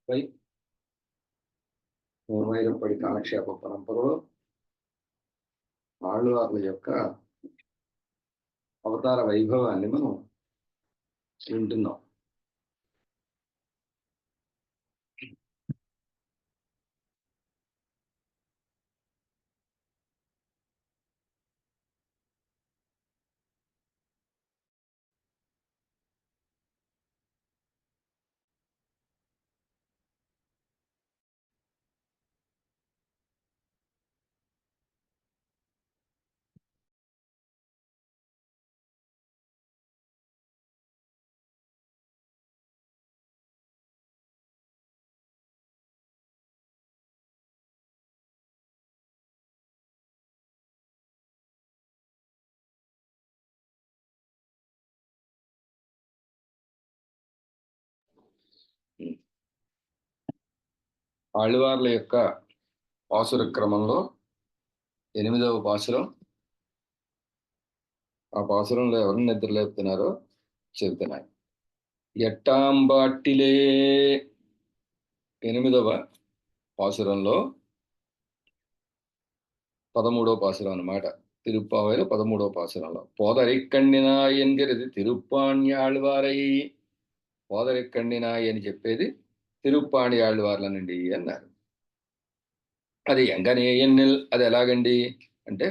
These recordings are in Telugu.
పై వైరప్పటి కాలక్షేప పరంపరలో ఆళ్వార్ల యొక్క అవతార వైభవాన్ని మనం వింటున్నాం. ఆళ్వార్ల యొక్క పాసుర క్రమంలో 8వ పాసురం. ఆ పాసురంలో ఎవరిని నిద్రలేపుతున్నారో చెబుతున్నాయి. ఎట్టాంబాటిలే 8వ పాసురంలో 13వ పాసురం అన్నమాట. తిరుప్పావైలో 13వ పాసురంలో పోదరిక్కణ్ణినాయ్ ఎన్గిరది తిరుప్పాణ్యాళ్వారై. పోదరిక్కణ్ణినాయ్ అని చెప్పేది తిరుప్పాణ్యాళ్వార్లనండి అన్నారు. అది ఎంగనే ఎన్నెల్, అది ఎలాగండి అంటే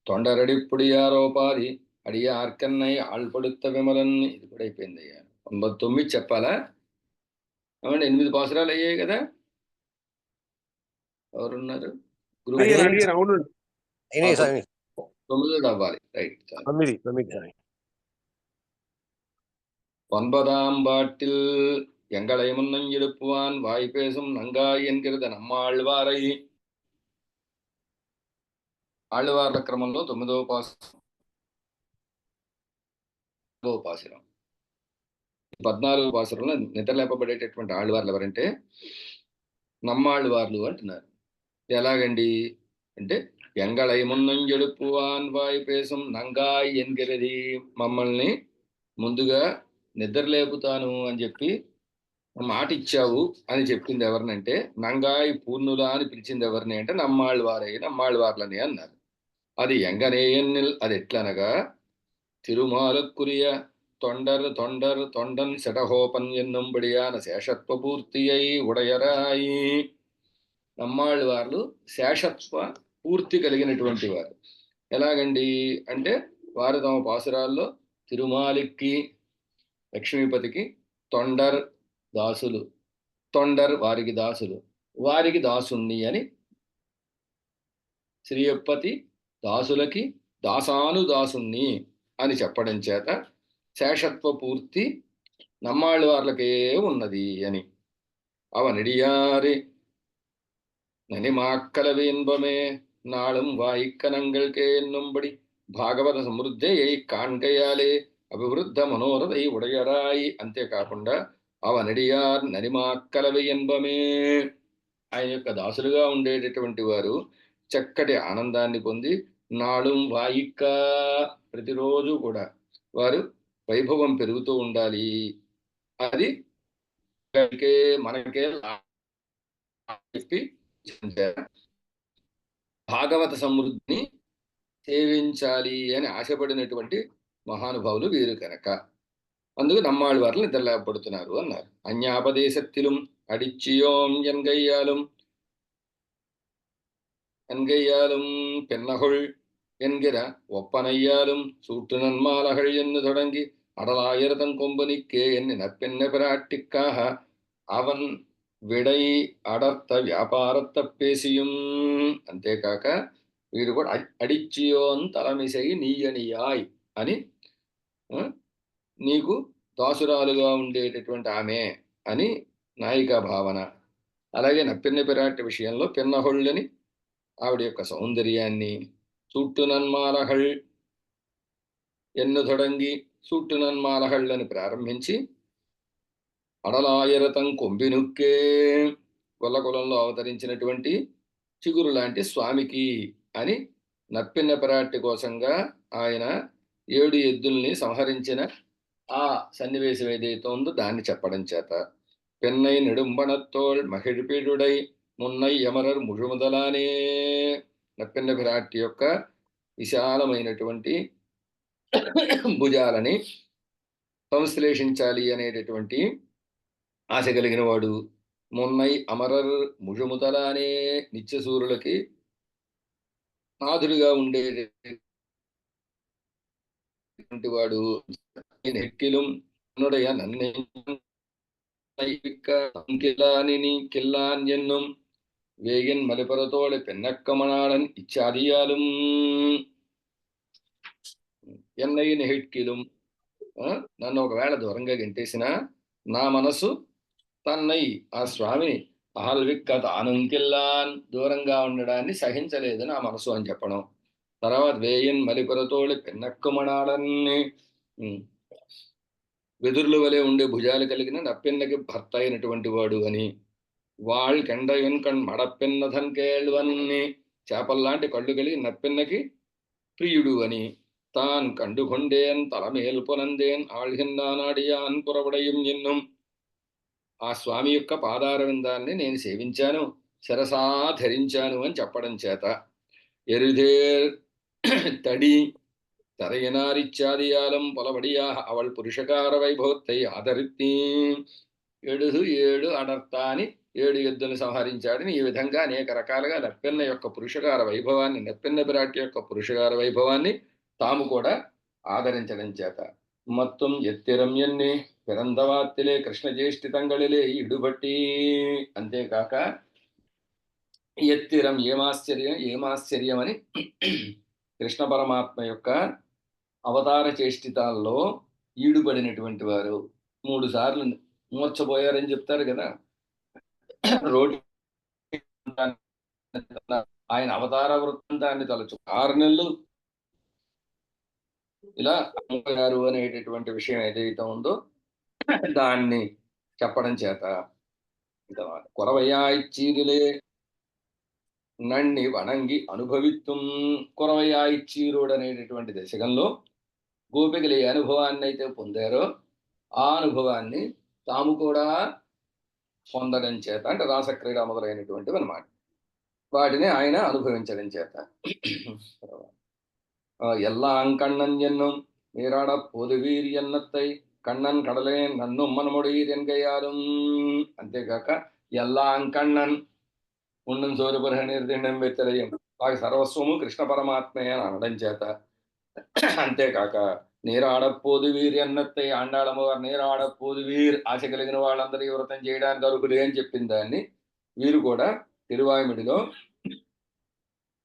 తొండరడిప్పుడియారోపాది అడియార్కన్నై ఆళ్పడుత్త విమలన్. ఇది కూడా అయిపోయింది. 99 చెప్పాలా? ఏమంటే 8 పాసురాలు అయ్యాయి కదా. ఎవరున్నారు? గ్రూప్ 9 అవ్వాలి. రైట్. 9. ஒன்பதாம்பாட்டில் எங்களை முன்னம் எழுப்புவான் வாய்பேசும் நங்காய் என்கிறது நம்மாழ்வாரை. ఆళ్వార్ల క్రమంలో 9వ పాసురం. 14వ పాసురంలో నిద్రలేపబడేటటువంటి ఆళ్వార్లు ఎవరంటే నమ్మాళ్వార్లు అంటున్నారు. ఎలాగండి అంటే ఎంగళై మున్నం எழுப்புவான் వాయిపేసం నంగాయ్ ఎన్గిరది, మమ్మల్ని ముందుగా నిద్రలేపుతాను అని చెప్పి మాట ఇచ్చావు అని చెప్పింది ఎవరినంటే నంగాయి పూర్ణులా అని పిలిచింది ఎవరిని అంటే నమ్మాళ్వార్లని అన్నారు. అది ఎంగనేయన్నిల్, అది ఎట్లనగా తిరుమాలక్కురియ తొండన్ శటహోపన్ ఎన్నుంబడియాన శేషత్వ పూర్తియై ఉడయరాయి. నమ్మాళ్వార్లు శేషత్వ పూర్తి కలిగినటువంటి వారు. ఎలాగండి అంటే వారు తమ పాసురాల్లో తిరుమాలిక్కి, లక్ష్మీపతికి తొండర్ దాసులు, తొండర్ వారికి దాసులు, వారికి దాసుణ్ణి అని, శ్రీయప్పతి దాసులకి దాసానుదాసుణ్ణి అని చెప్పడం చేత శేషత్వ పూర్తి నమ్మాళ్వార్లకే ఉన్నది అని. అవనిడియారి நனிமாக்கலவி இன்பமே நாளும் வாய்க்கனங்கள்கே என்னும்படி భాగవత సమృద్ధై కాన్గయాలే అభివృద్ధ మనోరథై ఉడయరాయి. అంతేకాకుండా అవనడియార్ ననిమాక్కలవి ఎన్బమే, ఆయన యొక్క దాసులుగా ఉండేటటువంటి వారు చక్కటి ఆనందాన్ని పొంది నాళం వాయిక్క, ప్రతిరోజు కూడా వారు వైభవం పెరుగుతూ ఉండాలి. అది మనకే చెప్పి భాగవత సమృద్ధిని సేవించాలి అని ఆశపడినటువంటి మహానుభావులు వీరు కనుక అందుకు నమ్మాళ్వార్లు నిద్రలేపబడుతున్నారు అన్నారు. అన్యాపదేశత్తిലും అడిచ్చియోం ఎన్గయ్యాலும் பெண்ணகொள் என்கிற ஒப்பனையாலும் சூட்டு நன்மாலகள் என்று தொடங்கி அடலாயிரதன் கொம்பனிக்கே எண்ணின பெண்ண பிராட்டிக்காக அவன் విడై అడర్త వ్యాపారత పేసియం. అంతేకాక వీరు కూడా అడిచ్చియోన్ తలమిసై నీయనియాయ్ అని, నీకు దాసురాలుగా ఉండేటటువంటి ఆమె అని నాయికా భావన. అలాగే నప్పిన్న పిరాటి విషయంలో పిన్నహొళ్ళని ఆవిడ యొక్క సౌందర్యాన్ని, సూట్టు నన్మాలహళ్ ఎన్ను తొడంగి సూట్టు నన్మాలహళ్ళని ప్రారంభించి అడలాయరతం కొంబినుక్కే, గొల్లకులంలో అవతరించినటువంటి చిగురు లాంటి స్వామికి అని నప్పిన్న పిరాటి కోసంగా ఆయన 7 ఎద్దుల్ని సంహరించిన ఆ సన్నివేశం ఏదైతే ఉందో దాన్ని చెప్పడం చేత பெண்ணை நெடும்பணத்தோள் మహిళపీడుడై మున్నై యమరర్ ముഴുముదలానే. నప్పెన్న విరాట్ యొక్క విశాలమైనటువంటి భుజాలని సంశ్లేషించాలి అనేటటువంటి ఆశ కలిగిన వాడు, మున్నై అమరర్ ముഴുముదలానే నిత్యసూరులకి నాథుడిగా ఉండేటటువంటి వాడు, నెక్కిலும் என்னுடைய நன்மை கில்லான் என்னும் வேயன் மலைபுறத்தோடு பெண்ணக்கமனாளன் இச்சாதியாலும் ఎన్నై నెహిట్కిలం, నన్ను ఒకవేళ దూరంగా గెంటేసిన నా మనసు తన్నై ఆ స్వామిని అహల్విక్క తానుంకిల్లాన్ దూరంగా ఉండడాన్ని సహించలేదు నా మనసు అని చెప్పడం. తర్వాత వేయన్ మలిపురతోడి పెన్నక్కుమనాడన్ని వెదుర్ల వలె ఉండే భుజాలు కలిగిన నప్పెన్నకి భర్త అయినటువంటి వాడు అని. వాళ్ళకెండయన్ కణ్ మడపెన్నధన్ కేళ్వన్ని చేపల్లాంటి కళ్ళు కలిగి నప్పెన్నకి ప్రియుడు అని. తాన్ కండుకొండేన్ తలమేల్పునందేన్ ఆళ్హిన్నానాడియాన్ పురవడయం ఎన్నుం, ఆ స్వామి యొక్క పాదార విందాన్ని నేను సేవించాను, శిరసా ధరించాను అని చెప్పడం చేత ఎరుదే తడి தரையனாரிச்சாதியாலும் பலபடியாக அவள் పురుషకార వైభవத்தை ఆదరిత్తి. 7 అడర్తాని 7 యుద్ధులను సంహరించాడని ఈ విధంగా అనేక రకాలుగా నప్పెన్న యొక్క పురుషకార వైభవాన్ని, నప్పెన్న విరాట్ యొక్క పురుషకార వైభవాన్ని తాము కూడా ఆదరించడం చేత మత్తం ఎత్తిరమ్యన్ని పిరందవాత్తిలే కృష్ణ జ్యేష్ఠితంగళిలే ఇడుబట్టి. అంతేకాక ఎత్తిరం ఏమాశ్చర్యం అని కృష్ణ పరమాత్మ యొక్క అవతార చేష్టితాల్లో ఈడుపడినటువంటి వారు 3 సార్లు మూర్చపోయారని చెప్తారు కదా. రోడ్డు ఆయన అవతార వృత్తాంతాన్ని తలచు 6 నెలలు ఇలా అమ్మగారు అనేటటువంటి విషయం ఏదైతే ఉందో దాన్ని చెప్పడం చేత కొరవయాయిచ్చీరులే నన్ని వణంగి అనుభవిత్తుం. కొరవయాయిచ్చీరుడు అనేటటువంటి దశకంలో గోపికలు ఏ అనుభవాన్ని అయితే పొందారో ఆ అనుభవాన్ని తాము కూడా పొందడం చేత, అంటే రాసక్రీడ మొదలైనటువంటివి అన్నమాట, వాటిని ఆయన అనుభవించడం చేత ఎల్లాం కண்ணన్ ఎన్నుం నీరాడ పొదువీర్ ఎన్నత్తై కண்ணన్ కడలే నన్ను మనముడీర్ ఎన్గయ్యారు. అంతేకాక ఎల్లాం కண்ணన్ ఉన్నం సూర్యపరహణీర్ దిండం వెత్తలయం, వాకి సర్వస్వము కృష్ణ పరమాత్మే అని అనడం చేత, అంతేకాక నీరాడపోదువీర్ ఎన్నత్తై ఆండాళమ్మవారు నీరాడపోదువీర్ ఆశ కలిగిన వాళ్ళందరూ ఈ వ్రతం చేయడానికి అర్హులే అని చెప్పిన దాన్ని వీరు కూడా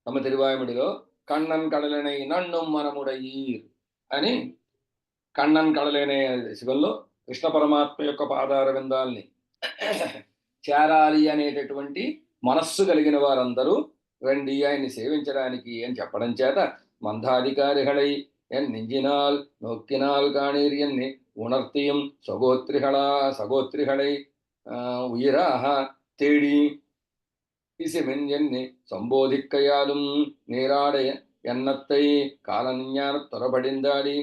తమ తిరువాయుమిడిలో కണ്ണన్ కడలనై నన్ను మనముడయీర్ అని, కണ്ണన్ కడలనే శివంలో కృష్ణ పరమాత్మ యొక్క పాదార విందాల్ని చేరాలి అనేటటువంటి మనస్సు కలిగిన వారందరూ రండి ఆయన్ని సేవించడానికి అని చెప్పడం చేత మందాధికారిகளై என் நெஞ்சினால் நோக்கினால் காணீர் என்னை உணர்த்தியும் சகோத்திரிகளை உயிராக தேடி இசைமென் என்னை சம்போதிக்கையாலும் நீராடைய எண்ணத்தை காலஞான தொரபடிந்தாடி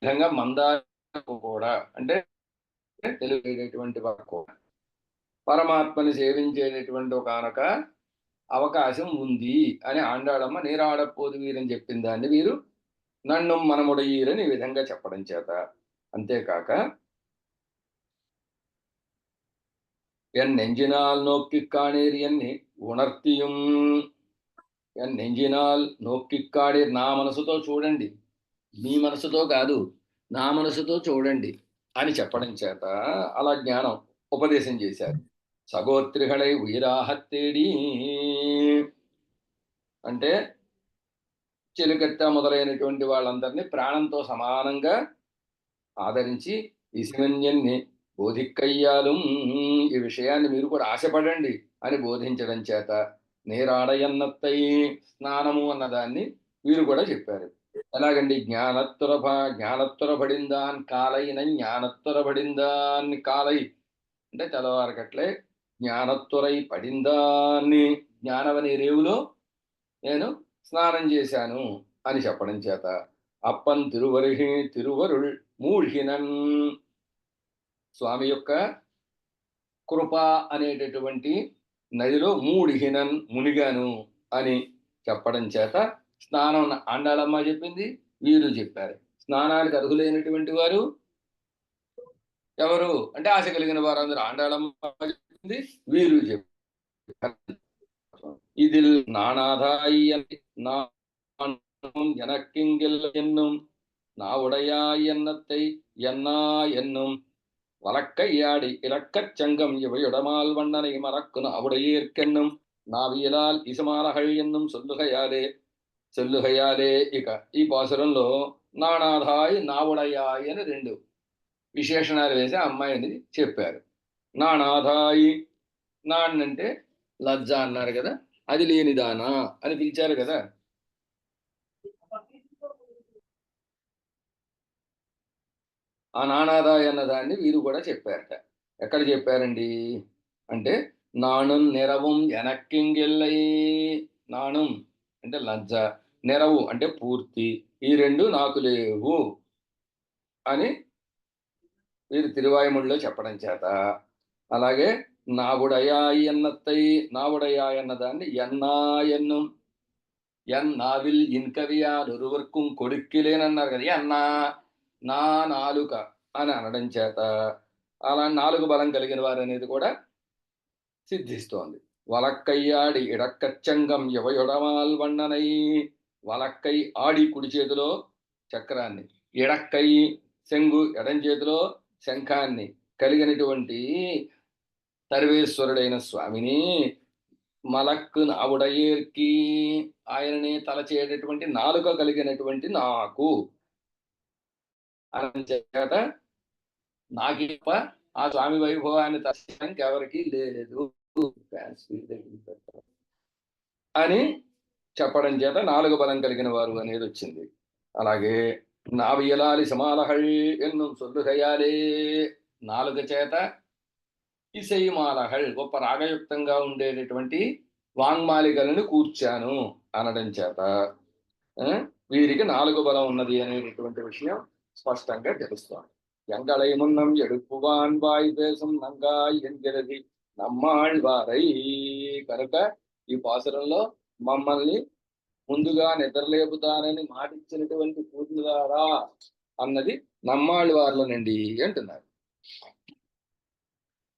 విధంగా మందారకు కూడా, అంటే తెలియటువంటి వారు కూడా పరమాత్మని సేవించేటటువంటి ఒకనొక అవకాశం ఉంది అని ఆండాళమ్మ నీరాడపోదు వీరని చెప్పిన దాన్ని వీరు నన్ను మనముడయ్యీరని ఈ విధంగా చెప్పడం చేత, అంతేకాక ఎన్ నెంజినాల్ నోక్కి కాణీర్ ఎన్ని ఉణర్తియం, ఎన్ నెంజినాల్ నోక్కి కాడీర్ నా మనసుతో చూడండి, మీ మనసుతో కాదు నా మనసుతో చూడండి అని చెప్పడం చేత అలా జ్ఞానం ఉపదేశం చేశారు. సగోత్రిகளై ఉయిరాహత్తేడి, అంటే చెలికత్త మొదలైనటువంటి వాళ్ళందరినీ ప్రాణంతో సమానంగా ఆదరించి ఇసిమన్యన్ని బోధిక్కయ్యాలు, ఈ విషయాన్ని మీరు కూడా ఆశపడండి అని బోధించడం చేత నీరాడయన్నత్తై స్నానము అన్నదాన్ని వీరు కూడా చెప్పారు. ఎలాగండి, జ్ఞానత్తురబడిందాన్ కాలైన జ్ఞానత్తురబడిందాన్ని కాలై అంటే తెల్లవారకట్లే జ్ఞానత్తురై పడిందాన్ని జ్ఞానవని రేవులో నేను స్నానం చేశాను అని చెప్పడం చేత అప్పన్ తిరువరుల్ మూఢినన్ స్వామి యొక్క కృప అనేటటువంటి నదిలో మూఢినన్ మునిగాను అని చెప్పడం చేత స్నానం ఆండాళమ్మ చెప్పింది, వీరు చెప్పారు. స్నానానికి అర్హులైనటువంటి వారు ఎవరు అంటే ఆశ కలిగిన వారందరూ ఆండాళమ్మ చెప్పింది, వీరు చెప్పారు. இதில் நானாதாய் எனக்கிங்கில் என்னும் நாவுடையாய் எண்ணத்தை என்னா என்னும் வழக்கையாடி இலக்கச் சங்கம் இவையுடமால் வண்ணனை மறக்குன அவுடையேற்கென்னும் నావియలాల్ ఇసమాలహళ్ ఎన్నుం చెల్లుహయాలే. ఇక ఈ పాసురంలో నానాథాయ్ నావుడయాయ్ అని రెండు విశేషణాలు వేసి ఆ అమ్మాయిని చెప్పారు. నానాథాయి, నాన్నంటే లజ్జ అన్నారు కదా, అది లేనిదానా అని పిలిచారు కదా. ఆ నానాదాయ్ అన్నదాన్ని వీరు కూడా చెప్పారట. ఎక్కడ చెప్పారండి అంటే నాణుం నిరవం ఎనక్కింగిల్లై. నాణుం అంటే లజ్జ, నెరవు అంటే పూర్తి, ఈ రెండు నాకు లేవు అని వీరు తిరువాయుముడిలో చెప్పడం చేత, అలాగే నావుడయాయి అన్నత్తై, నావుడయాయి అన్నదాన్ని ఎన్నా ఎన్నుం, నావిల్ ఇన్కవియార్ ఒరువర్కుం కొడుక్కిలేనన్నారు కదా, ఎన్నా నా నాలుక అని అనడం చేత అలా నాలుగు బలం కలిగిన వారు అనేది కూడా సిద్ధిస్తోంది. వలక్కయ్యాడి ఇడక్కచ్చంగం ఎవయొడమాల్ వన్ననై. వలక్కై ఆడి కుడి చేతిలో చక్రాన్ని, ఇడక్కై శంగు ఎడం చేతిలో శంఖాన్ని కలిగినటువంటి సర్వేశ్వరుడైన స్వామిని మలక్కు నావుడయేర్కి, ఆయనని తలచేటటువంటి నాలుక కలిగినటువంటి నాకు అని చేత నాకిప్ప ఆ స్వామి వైభవాన్ని దర్శనానికి ఎవరికి లేదు అని చెప్పడం చేత నాలుగు బలం కలిగిన వారు అనేది వచ్చింది. అలాగే నావియలాలి సమాలహళ్ ఎన్ను సొల్లుహయాలే, నాలుగ చేత ఇసైమాలహళ్ గొప్ప రాగయుక్తంగా ఉండేటటువంటి వాంగ్మాలికలను కూర్చాను అనడం చేత వీరికి నాలుగు బలం ఉన్నది అనేటటువంటి విషయం స్పష్టంగా తెలుస్తోంది. எங்களை முன்னம் எடுப்புவான் வாய் பேசும் నంగాయ్ ఎంగిరది నమ్మాళ్వారై. కనుక ఈ పాసురంలో మమ్మల్ని ముందుగా నిద్రలేపుతానని మాటిచ్చినటువంటి పూర్ణులారా అన్నది నమ్మాళ్వార్లనండి అంటున్నారు.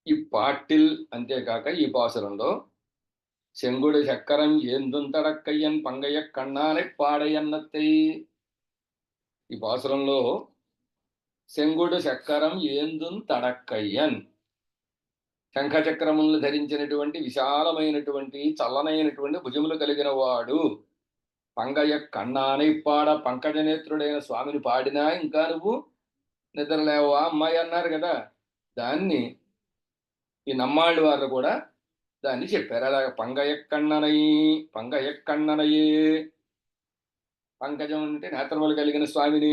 ఈ పాటిల్ అంతేకాక ఈ పాసురంలో செங்குடு சக்கரம் ஏந்தும் தடக்கையன் பங்கைய கண்ணானை పాడయన్నత్తై. ఈ పాసురంలో శంగుడు చక్కరం ఏందున్ తడక్కయ్యన్, శంఖచక్రములను ధరించినటువంటి విశాలమైనటువంటి చల్లనైనటువంటి భుజములు కలిగిన వాడు, పంగయ్య కన్నానై పాడ పంకజనేత్రుడైన స్వామిని పాడినా ఇంకా నువ్వు నిద్రలేవా అమ్మాయి అన్నారు కదా, దాన్ని ఈ నమ్మాళ్ళు వారు కూడా దాన్ని చెప్పారు. అలాగే పంగయ్య కన్ననయే, పంకజం అంటే నేత్రములు కలిగిన స్వామిని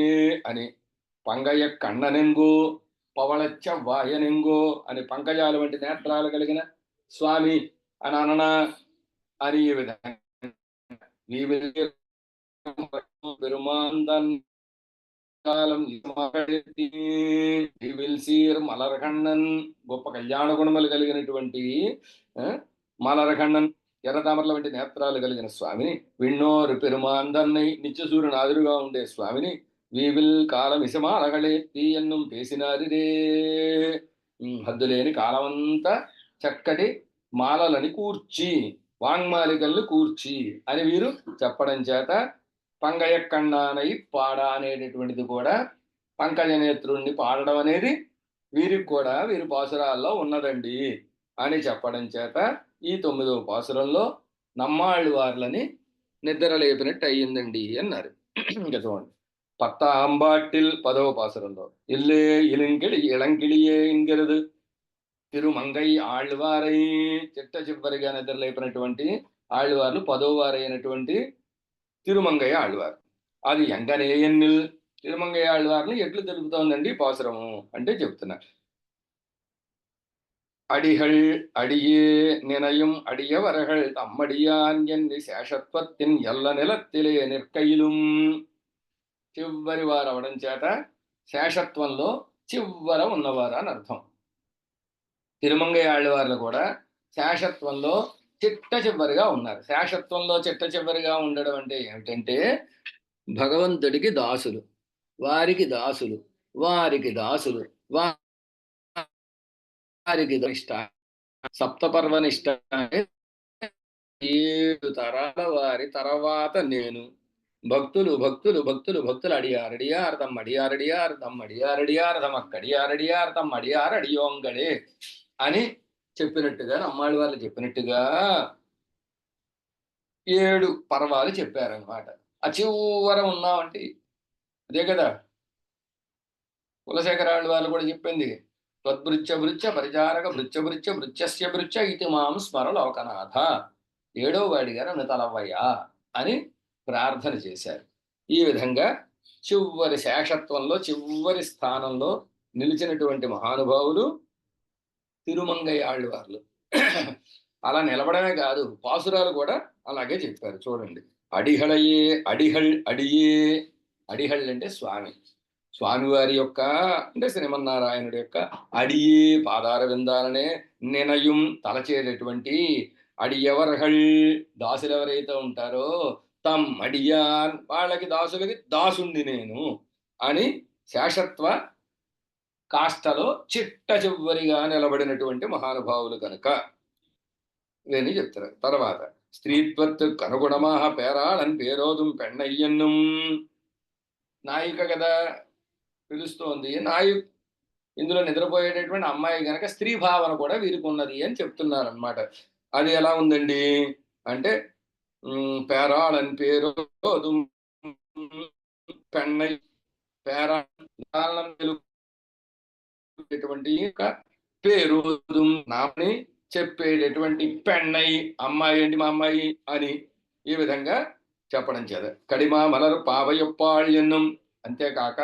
అని, పంగయ్య కన్ననెంగో పవళచ్చ వాయనెంగో అని పంకజాలు వంటి నేత్రాలు కలిగిన స్వామి అని అనన అని ఈ విధంగా పెరుమాందన్ మలరఖండన్ గొప్ప కళ్యాణ గుణములు కలిగినటువంటి మలరఖండన్ ఎర్రతామరల వంటి నేత్రాలు కలిగిన స్వామిని, విన్నోరు పెరుమాందన్నై నిత్యసూర్యుని ఆదురుగా ఉండే స్వామిని, వీవిల్ కాలం ఇసమాలగళే తీయన్నం పేసినారిరే, హద్దులేని కాలమంతా చక్కటి మాలలని కూర్చి, వాంగ్మాలికల్ని కూర్చి అని వీరు చెప్పడం చేత పంగయ్య కన్నానై పాడ అనేటటువంటిది కూడా పంకజనేత్రుణ్ణి పాడడం అనేది వీరికి కూడా వీరి పాసురాల్లో ఉన్నదండి అని చెప్పడం చేత ఈ 9వ పాసురంలో నమ్మాళ్ళు వార్లని నిద్ర లేపినట్టు అయ్యిందండి అన్నారు. ఇంకా చూడండి, பத்தாம்பாட்டில் 10వ பாசுரந்தோ இல்லே இளங்கிளி இளங்கிளியே என்கிறது తిరుమంగై ఆళ్వారై. చిట్ట చివరిగా నిద్రలేపినటువంటి ఆళ్వార్లు 10వ వారైనటువంటి తిరుమంగయ్య ఆళ్వారు. అది ఎంగనేయన్నిల్ తిరుమంగయ్య ఆళ్వార్ని ఎట్లు తెలుపుతోందండి పాసురము అంటే చెప్తున్నారు. அடிகள் அடியே நினையும் அடியவர்கள் தம்மடியான் எண்ணி சேஷத்வத்தின் எல்ல நிலத்திலே நிற்கையிலும், చివరి వారు అవడం చేత శేషత్వంలో చివర ఉన్నవారు అని అర్థం. తిరుమంగై ఆళ్ళవార్లు కూడా శేషత్వంలో చిట్ట చివరిగా ఉన్నారు. శేషత్వంలో చిట్ట చివరిగా ఉండడం అంటే ఏమిటంటే భగవంతుడికి దాసులు, వారికి దాసులు, వారికి దాసులు, వారికి నిష్ట. సప్తపర్వ నిష్ట అంటే 7 తరాల వారి తర్వాత నేను. భక్తులు భక్తులు భక్తులు భక్తులు అడియార్ అడియార్ తమ్ అడియార్ అడియార్ తమ్ అడియార్ అడియార్ తమక్కడియార్ అడియార్ తమ్ అడియార్ అడియోంగడే అని చెప్పినట్టుగా, అమ్మాళ్ళ వాళ్ళు చెప్పినట్టుగా 7 పర్వాలు చెప్పారనమాట. ఆ చివర ఉన్నామంటే అదే కదా కులశేఖరాళ్ళు వాళ్ళు కూడా చెప్పింది. త్వద్భృత్య భృత్య పరిచారక భృత్య భృత్య భృత్యస్య భృత్య ఇతి మాం స్మర లోకనాథ. 7వ వాడిగా నన్ను తలవయ్యా అని ప్రార్థన చేశారు. ఈ విధంగా చివరి శేషత్వంలో చివరి స్థానంలో నిలిచినటువంటి మహానుభావులు తిరుమంగై ఆళ్ళవార్లు. అలా నిలబడమే కాదు, పాసురాలు కూడా అలాగే చెప్పారు. చూడండి, అడిహళయే అడిహళ్ అడియే. అడిహళ్ అంటే స్వామి, స్వామివారి యొక్క అంటే శ్రీమన్నారాయణుడి యొక్క అడియే పాదార విందాలనే నినయం తలచేటటువంటి అడియవర్హళ్ దాసులు ఎవరైతే ఉంటారో తమ్ అడియాన్ వాళ్ళకి దాసులకి దాసుండి నేను అని శేషత్వ కాష్టలో చిట్ట చివరిగా నిలబడినటువంటి మహానుభావులు కనుక ఇవన్నీ చెప్తారు. తర్వాత స్త్రీత్వత్తుకు అనుగుణమాహ పేరాళన్ పేరోదుం పెన్నయ్యన్నం. నాయిక కదా పిలుస్తోంది, ఇందులో నిద్రపోయేటటువంటి అమ్మాయి గనక స్త్రీ భావన కూడా వీరికి ఉన్నది అని చెప్తున్నారనమాట. అది ఎలా ఉందండి అంటే పేరాళన్ పేరోదుం పెన్నై పేరాళం పేరు నామని చెప్పేటటువంటి పెన్నై అమ్మాయి అండి మా అమ్మాయి అని ఈ విధంగా చెప్పడం చేత కడిమా మలరు పావయొప్పాళ్యన్నం. అంతేకాక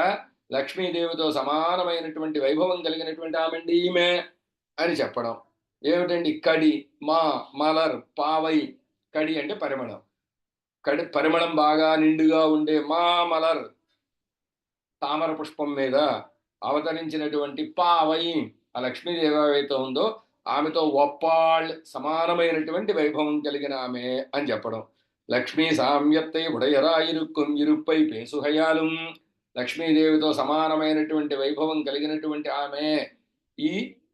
లక్ష్మీదేవితో సమానమైనటువంటి వైభవం కలిగినటువంటి ఆమెండి ఈమె అని చెప్పడం. ఏమిటండి కడి మా మలర్ పావై. కడి అంటే పరిమళం, కడి పరిమళం బాగా నిండుగా ఉండే మా మలర్ తామర పుష్పం మీద అవతరించినటువంటి పావై ఆ లక్ష్మీదేవి ఏవైతే ఉందో ఆమెతో ఒప్పాళ్ సమానమైనటువంటి వైభవం కలిగిన ఆమె అని చెప్పడం. లక్ష్మీ సామ్యత్తై ఉడయరాయిరుక్కుం ఇరుప్పై పేసుహయాలు. లక్ష్మీదేవితో సమానమైనటువంటి వైభవం కలిగినటువంటి ఆమె ఈ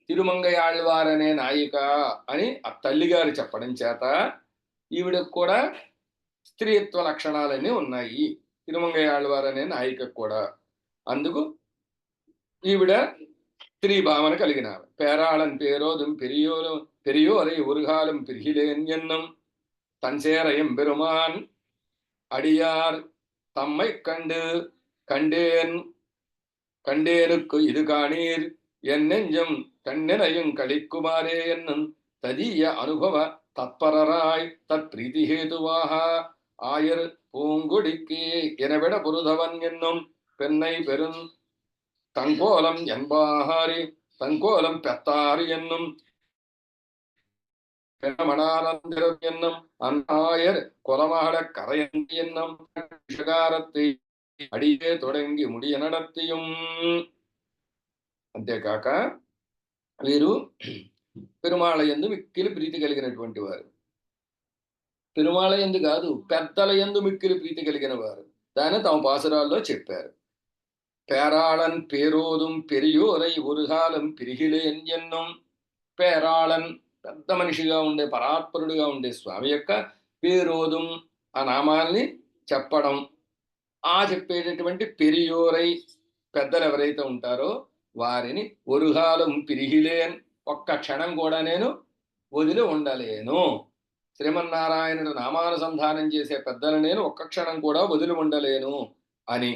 తిరుమంగై ఆళ్వారనే నాయిక అని ఆ తల్లిగారు చెప్పడం చేత ఈవిడకు కూడా స్త్రీత్వ లక్షణాలన్నీ ఉన్నాయి, తిరుమంగై ఆళ్వారనే నాయికకు కూడా. అందుకు ఈవిడ స్త్రీ భావన కలిగిన పేరాళన్ పేరోదుం పెరియోరై ఉరుగాలం పిరిహిలేన్యన్నం தன்சேரையும் பெருமான் அடியார் தம்மை கண்டேனுக்கு இது காணீர் என் நெஞ்சம் கண்ணினையும் களிக்குமாரே என்னும் ததீய அனுபவ தத்பரராய் தத் பிரீதி ஹேதுவாக ஆயர் பூங்குடிக்கு எனவிட புருதவன் என்னும் பெண்ணை பெரும் தங்கோலம் என்பாரி தங்கோலம் பெத்தாறு என்னும் என்னும் அன்னாயர் கொலமாட கரையந்தி என்னும் விஷகாரத்தை అడిగే తొడంగి ముడియ నడత్తియం. అంతేకాక వీరు పెరుమాళ యందు మిక్కిలి ప్రీతి కలిగినటువంటి వారు. పెరుమాళ యందు కాదు, పెద్దల యందు మిక్కిలి ప్రీతి కలిగిన వారు. దాన్ని తమ పాసురాల్లో చెప్పారు. పేరాళన్ పేరోదుం పెరియోరై ఉరుగాలం పిరిహిలేన్ ఎన్నం. పేరాళన్ పెద్ద మనిషిగా ఉండే పరాత్పరుడుగా ఉండే స్వామి యొక్క పేరోదుం ఆ నామాల్ని చెప్పడం. ఆ చెప్పేటటువంటి పెరియోరై పెద్దలు ఎవరైతే ఉంటారో వారిని ఒరుగాలం పిరిహిలేన్ ఒక్క క్షణం కూడా నేను వదిలి ఉండలేను. శ్రీమన్నారాయణుడు నామానుసంధానం చేసే పెద్దలు నేను ఒక్క క్షణం కూడా వదిలి ఉండలేను అని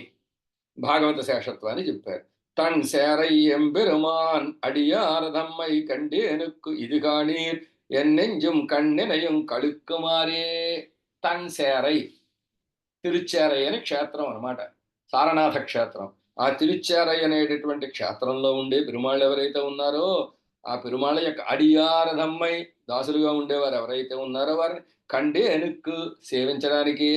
భాగవత శేషత్వాన్ని చెప్పారు. தன் சேரை எம்பெருமான் அடியாரதம்மை கண்டேனுக்கு இது காணீர் என் நெஞ்சும் கண்ணினையும் కళుక్కుమారే. తన్ సేరై తిరుచేరై అనే క్షేత్రం అనమాట, సారనాథ క్షేత్రం. ఆ తిరుచేరై అనేటటువంటి క్షేత్రంలో ఉండే పెరుమాళ్ళు ఎవరైతే ఉన్నారో ఆ పెరుమాళ్ళ యొక్క అడియారధమ్మై దాసులుగా ఉండేవారు ఎవరైతే ఉన్నారో వారిని కండేనుకు సేవించడానికే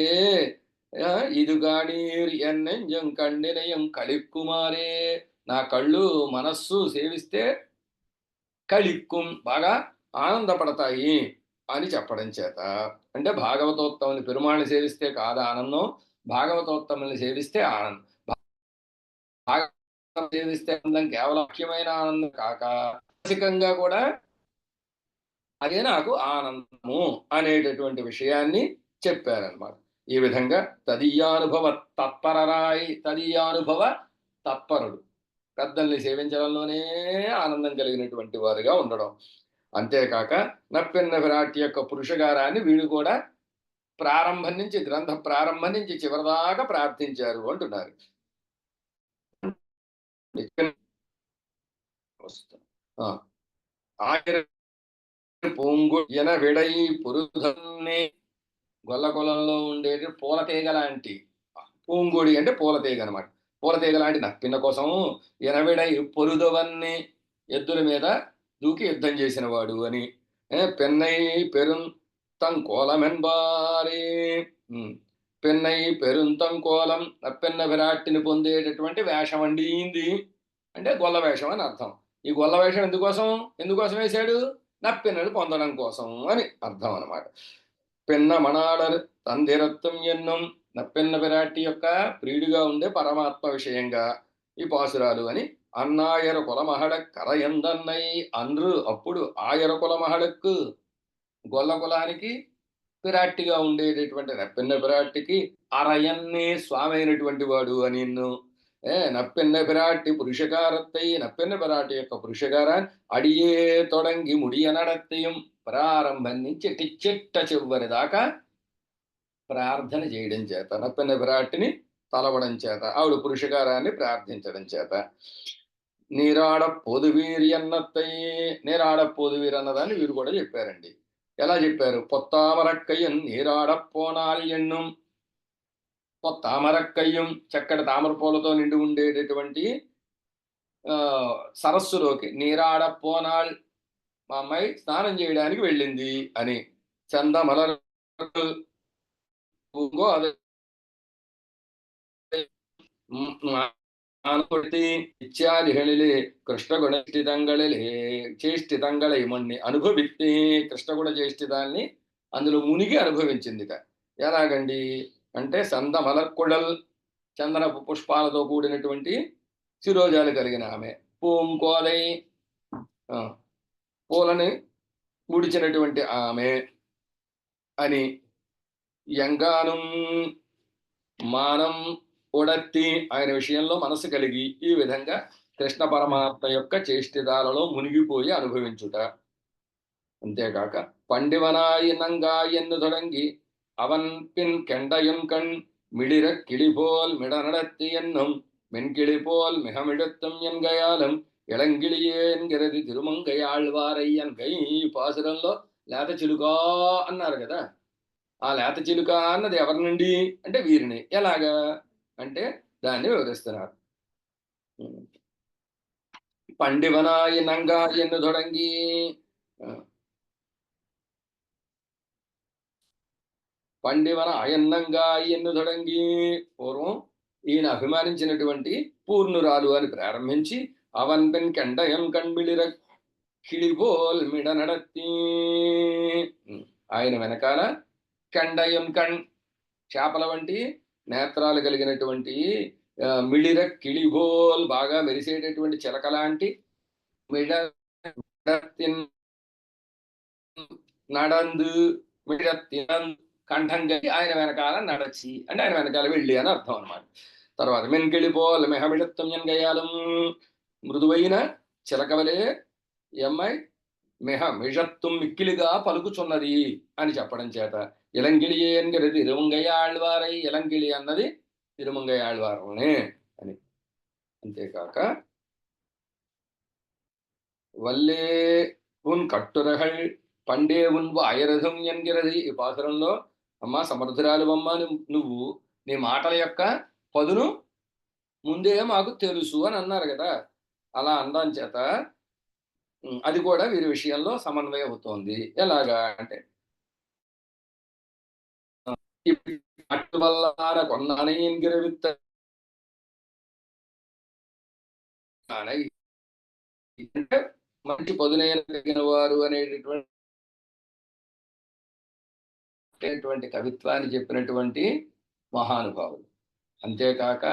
ఇదుగానీర్ ఎన్నెంజం కండినయం కళిక్కుమారే, నా కళ్ళు మనస్సు సేవిస్తే కళిక్కుం బాగా ఆనందపడతాయి అని చెప్పడం చేత, అంటే భాగవతోత్తముని పెరుమాళని సేవిస్తే కాదు ఆనందం, భాగవతోత్తముల్ని సేవిస్తే ఆనందం. భాగవతం సేవిస్తే ఆనందం కేవలం ముఖ్యమైన ఆనందం కాక మానసికంగా కూడా అదే నాకు ఆనందము అనేటటువంటి విషయాన్ని చెప్పారనమాట. ఈ విధంగా తదీయానుభవ తత్పరరాయి, తదీయానుభవ తత్పరుడు, పెద్దల్ని సేవించడంలోనే ఆనందం కలిగినటువంటి వారుగా ఉండడం. అంతేకాక నప్పెన్న విరాట్ యొక్క పురుషగారాన్ని వీడు కూడా ప్రారంభం నుంచి, గ్రంథ ప్రారంభం నుంచి చివరిదాకా ప్రార్థించారు అంటున్నారు. పొంగు ఎన విడై పురుధన్నే, గొల్లకొలంలో ఉండేది పూలతీగ లాంటి, పూంగుడి అంటే పూలతీగ అనమాట. పూలతీగ లాంటి నప్పిన కోసం ఎనవిడై పొరుదవన్ని, ఎద్దుల మీద దూకి యుద్ధం చేసిన వాడు అని. పెన్నై పెరుంతం కోలమెన్బారి, పెన్నై పెరుంతం కోలం, నప్పెన్న విరాట్టిని పొందేటటువంటి వేషం అండింది అంటే గొల్ల వేషం అని అర్థం. ఈ గొల్ల వేషం ఎందుకోసం వేశాడు? నప్పెన్నను పొందడం కోసం అని అర్థం అనమాట. పెన్న మణాళర్ తందిరత్వం ఎన్నం, నప్పెన్న విరాట్టి యొక్క ప్రియుడిగా ఉండే పరమాత్మ విషయంగా ఈ పాసురాలు అని. అన్నాయర కులమహడక్ కరయందన్నై అండ్రు, అప్పుడు ఆయర కులమహడక్కు, గొల్ల కులానికి విరాట్టిగా ఉండేటటువంటి నప్పెన్న విరాట్టికి అరయన్నే స్వామి అయినటువంటి వాడు అని. నప్పెన్న విరాట్టి పురుషకారత్తై, నప్పెన్న విరాటి యొక్క పురుషకారాన్ని అడియే తొడంగి ముడియ నడత్తయం, ప్రారంభం నుంచి చిట్ట చివరి దాకా ప్రార్థన చేయడం చేత, నప్పెన్న విరాట్టిని తలవడం చేత, ఆవిడ పురుషకారాన్ని ప్రార్థించడం చేత. నీరాడ పొదువీరి అన్నత్తై, నీరాడ పొదువీరి అన్నదాన్ని వీరు కూడా చెప్పారండి. ఎలా చెప్పారు? పొత్తామరక్కయ్యం నీరాడ పోనాలి ఎన్నం, తామరక్కయ్యం చక్కటి తామర పూలతో నిండి ఉండేటటువంటి సరస్సులోకి నీరాడ పోనాళ్, మా అమ్మాయి స్నానం చేయడానికి వెళ్ళింది అని. చందమలర్ ఇత్యాదిகளிலே కృష్ణగుణ చేష్టితంగళై మొన్ని అనుభవిస్తే, కృష్ణగుణ చేష్టితాన్ని అందులో మునిగి అనుభవించిందిట. ఎలాగండి అంటే సందమలర్కుడల్, చందన పుష్పాలతో కూడినటువంటి శిరోజాలు కలిగిన ఆమె. పూంకోదై, పూలని ముడిచినటువంటి ఆమె అని. యంగాను మానం ఉడత్తి, ఆయన విషయంలో మనసు కలిగి ఈ విధంగా కృష్ణ పరమాత్మ యొక్క చేష్టితాలలో మునిగిపోయి అనుభవించుట. అంతేకాక పండివనాయి నంగాయన్ను తొడంగి అవన్ పిన్ కెండయున్ కణ్ మిడిర కిళిపోల్ మిడనడత్తి ఎన్నం மென்கிளிபோல் மிகமிடத்தும் என்கயாலும் ఇళంగిళియే ఎన్గిరది తిరుమంగయాళ్వారయ్యన్ గై. పాసురంలో లేత చిలుకా అన్నారు కదా, ఆ లేత చిలుక అన్నది ఎవరి నుండి అంటే వీరిని. ఎలాగా అంటే దాన్ని వివరిస్తున్నారు. పండివనాయి నంగాయన్ను తొడంగి, పండివన అయన్నంగా ఎన్ను తొడంగి, పూర్వం ఈయన అభిమానించినటువంటి పూర్ణురాలు అని ప్రారంభించి అవన్ పెన్ కెండయం కణ్మిళిర కిళిపోల్ మిడ నడత్తి, ఆయన వెనకాల కెండయం కణ్ చేపల వంటి నేత్రాలు కలిగినటువంటి మిళిర కిళిబోల్ బాగా మెరిసేటటువంటి చిలక లాంటి మిడ నడందు మిడత్తిన కంఠం కలిగి ఆయన వెనకాల నడచి అంటే ఆయన వెనకాల వెళ్ళి అని అర్థం అనమాట. తర్వాత మెన్కిళిపోల్ మెహమిడత్వం ఎన్గయాలం, మృదువైన చిలకవలే ఈ అమ్మాయి మిషత్వం మిక్కిలిగా పలుకుచున్నది అని చెప్పడం చేత ఇలంగిళియే ఎన్గిరి తిరుమంగయాళ్వారై, ఇలంగిళి అన్నది తిరుమంగయాళ్వారనే అని. అంతేకాక వల్లే ఉన్ కట్టురహల్ పండే ఉన్ వాయరథం ఎన్గిరది. ఈ పాసురంలో అమ్మా సమర్థురాలు అమ్మ నువ్వు, నీ మాటల యొక్క పదును ముందే మాకు తెలుసు అని అన్నారు కదా. అలా అనడం చేత అది కూడా వీరి విషయంలో సమన్వయం అవుతోంది. ఎలాగా అంటే வல்லார கொன்னனையின் வித்த మంచి పదునైన కలిగిన వారు అనేటటువంటి కవిత్వాన్ని చెప్పినటువంటి మహానుభావులు. అంతేకాక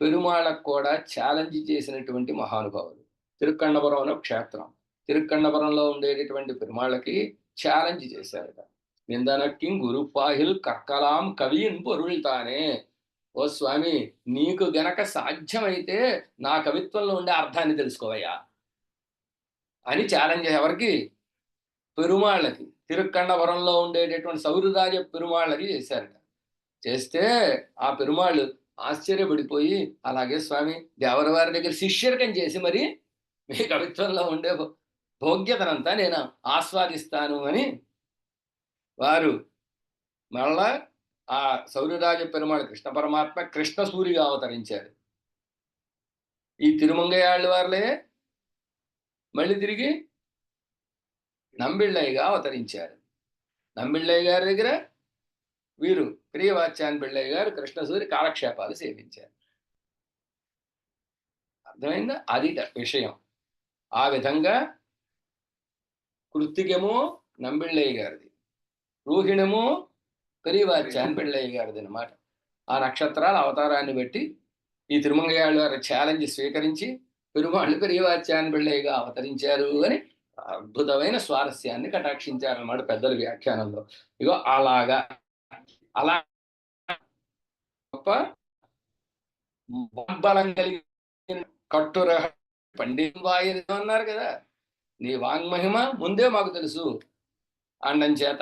పెరుమాళకు కూడా ఛాలెంజ్ చేసినటువంటి మహానుభావులు. తిరుక్కన్నపురం క్షేత్రం, తిరుక్కన్నపురంలో ఉండేటటువంటి పెరుమాళ్ళకి ఛాలెంజ్ చేశారట. నిందనక్కి గురుపాహిల్ కక్కలాం కవిన్ పొరుళ్తానే, ఓ స్వామి నీకు గనక సాధ్యమైతే నా కవిత్వంలో ఉండే అర్థాన్ని తెలుసుకోవయ్యా అని ఛాలెంజ్. ఎవరికి? పెరుమాళ్ళకి. తిరుక్కన్నపురంలో ఉండేటటువంటి సౌరురాజ పెరుమాళ్ళకి చేశారట. చేస్తే ఆ పెరుమాళ్ళు ఆశ్చర్యపడిపోయి, అలాగే స్వామి దేవర వారి దగ్గర శిష్యర్కం చేసి మరి మీ కవిత్వంలో ఉండే భోగ్యతనంతా నేను ఆస్వాదిస్తాను అని వారు మళ్ళా ఆ సౌర్యరాజ పెరుమాళ్ కృష్ణ పరమాత్మ కృష్ణ సూరిగా అవతరించారు. ఈ తిరుమంగయాళ్ళ వారులే మళ్ళీ తిరిగి నంబిళ్ళయ్యగా అవతరించారు. నంబిళ్ళయ్య గారి దగ్గర వీరు ప్రియవాచ్యాన్ పిళ్ళయ్య గారు కృష్ణసూరి కాలక్షేపాలు సేవించారు. అర్థమైందా? అది విషయం. ఆ విధంగా కృత్తికము నంబిళ్ళయ్య గారిది, రూహిణము పెరియవాచ్యాన్ పిళ్ళయ్య గారిది అనమాట. ఆ నక్షత్రాల అవతారాన్ని బట్టి ఈ తిరుమంగయాళ్ళ వారి ఛాలెంజ్ స్వీకరించి పెరుమాళ్ళు పెరియవాచ్యాన్ పిళ్ళయ్యగా అవతరించారు అని అద్భుతమైన స్వారస్యాన్ని కటాక్షించారన్నమాట పెద్దల వ్యాఖ్యానంలో. ఇగో అలాగా అలా గొప్ప బలం కలిగిన కట్టుర పండివాయని అన్నారు కదా, నీ వాంగ్మహిమ ముందే మాకు తెలుసు అండం చేత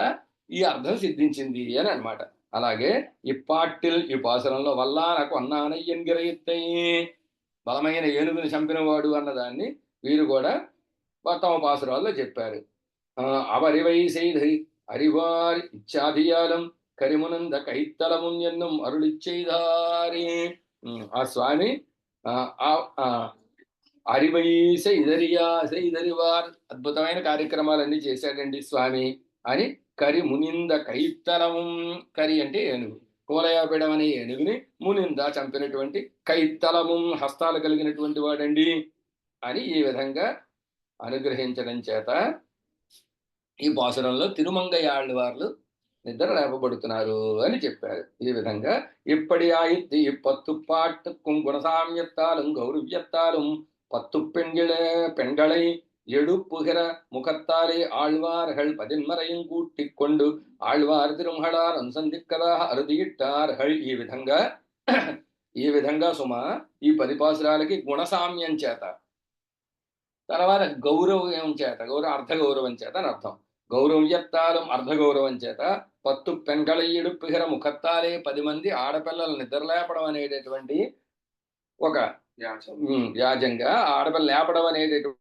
ఈ అర్థం సిద్ధించింది అని అనమాట. అలాగే ఇప్పాటిల్ ఈ పాసురంలో వల్లానకు అన్నానయ్యన్ గిరయిత్తయి, బలమైన ఏనుగుని చంపినవాడు అన్నదాన్ని వీరు కూడా తమ పాసురాల్లో చెప్పారు. అవరివై செய்தరి அறிவார் ఇచ్చాధియాలం కరిమునంద కైత్తలముం ఎన్నుం అరుళిచ్చైదారి. ఆ స్వామి అరివై செய்தరివార్ అద్భుతమైన కార్యక్రమాలన్నీ చేశాడండి స్వామి అని. కరి మునింద కైత్తలము, కరి అంటే ఏనుగు, కోలయాపీడం అనే ఏనుగుని మునింద చంపినటువంటి కైత్తలము హస్తాలు కలిగినటువంటి వాడండి అని ఈ విధంగా అనుగ్రహించడం చేత ఈ పాసురంలో తిరుమంగయాళ్ళ వారు నిద్ర లేపబడుతున్నారు అని చెప్పారు. ఈ విధంగా ఇప్పటి ఆయిత్తి పత్తు పాట్టుக்கும் గుణసామ్యత్తాலும் గౌరవ్యత్తాலும் பத்து பெண்களை எடுப்புகிற முகத்தாலே ஆழ்வார்கள் 11 கூட்டிக் கொண்டு ఆళ్వార్ తిరుమహళార్ అనుసంధిక్కదా అరుదియిట్టార్హళ్. ఈ విధంగా సుమ ఈ 10 పాసురాలకి గుణసామ్యం చేత, తర్వాత గౌరవం చేత, అర్ధగౌరవం చేత అని అర్థం. గౌరవ్యత్తాలం అర్ధగౌరవం చేత 10 పెంగళై ఎడుపుగిర ముఖత్తాలే 10 మంది ఆడపిల్లలు నిద్రలేపడం అనేటటువంటి ఒక వ్యాజంగా ఆడపిల్ల లేపడం అనేటటువంటి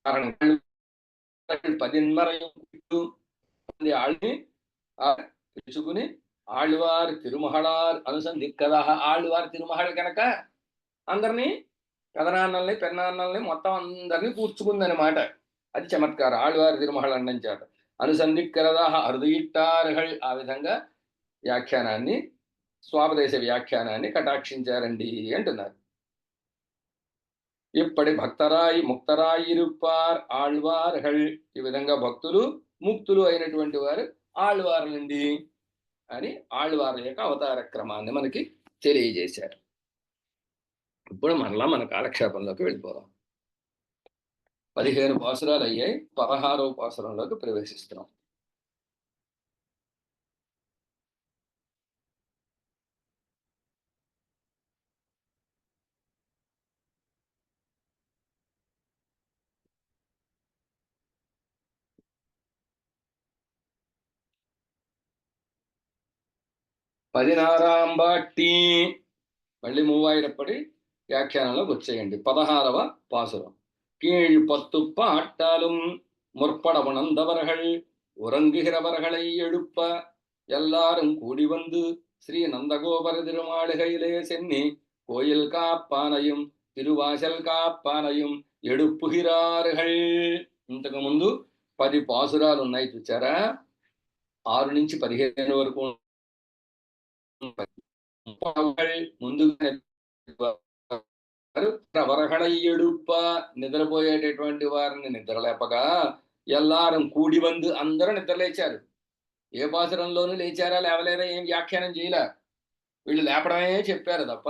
కారణం 11 ఆళ్ళని పిలుచుకుని ఆళ్వార్ తిరుమహళార్ అనుసంధిక్కదా, ఆళ్వార్ తిరుమహళ కనుక అందరినీ పెదనాన్నల్ని పెన్నాన్నల్ని మొత్తం అందరినీ కూర్చుకుందనమాట. అది చమత్కారం. ఆళ్వారి తిరుమహళ అండం చేత అనుసంధిక్కరదా అరుదియిట్టార్హళ్. ఆ విధంగా వ్యాఖ్యానాన్ని, స్వాపదేశ వ్యాఖ్యానాన్ని కటాక్షించారండి అంటున్నారు. ఇప్పటి భక్తరాయి ముక్తరాయి ఇరుప్పార్ ఆళ్వార్హళ్. ఈ విధంగా భక్తులు ముక్తులు అయినటువంటి వారు ఆళ్వార్లండి అని ఆళ్వార్ల యొక్క అవతార క్రమాన్ని మనకి తెలియజేశారు. ఇప్పుడు మరలా మన కాలక్షేపంలోకి వెళ్ళిపోదాం. 15 పాసురాలు అయ్యాయి. 16వ పాసురంలోకి ప్రవేశిస్తున్నాం. పదినారాంబాట్టి మళ్ళీ మూవాయిరప్పటి వ్యాఖ్యానంలోకి వచ్చేయండి. 16వ పాసురం. கீழ் 10 பாட்டாலும் முற்படமுணர்ந்தவர்கள் உறங்குகிறவர்களை எழுப்ப எல்லாரும் கூடி வந்து ஸ்ரீ நந்தகோபர திருமாளிகையிலே சென்னி கோயில் காப்பானையும் తిరువాసల్ కాపానయం ఎడుపుహిరార్హళ్. ఇంతకు ముందు 10 పాసురాలు ఉన్నాయి చూచారా? 6 నుంచి 15 వరకు ముందుగా వరహళయ్యడుప్ప నిద్రపోయేటటువంటి వారిని నిద్రలేపగా ఎల్లారం కూడి వందు అందరూ నిద్రలేచారు. ఏ పాసురంలోనూ లేచారా లేవలేదా ఏం వ్యాఖ్యానం చేయలే. వీళ్ళు లేపడమే చెప్పారు తప్ప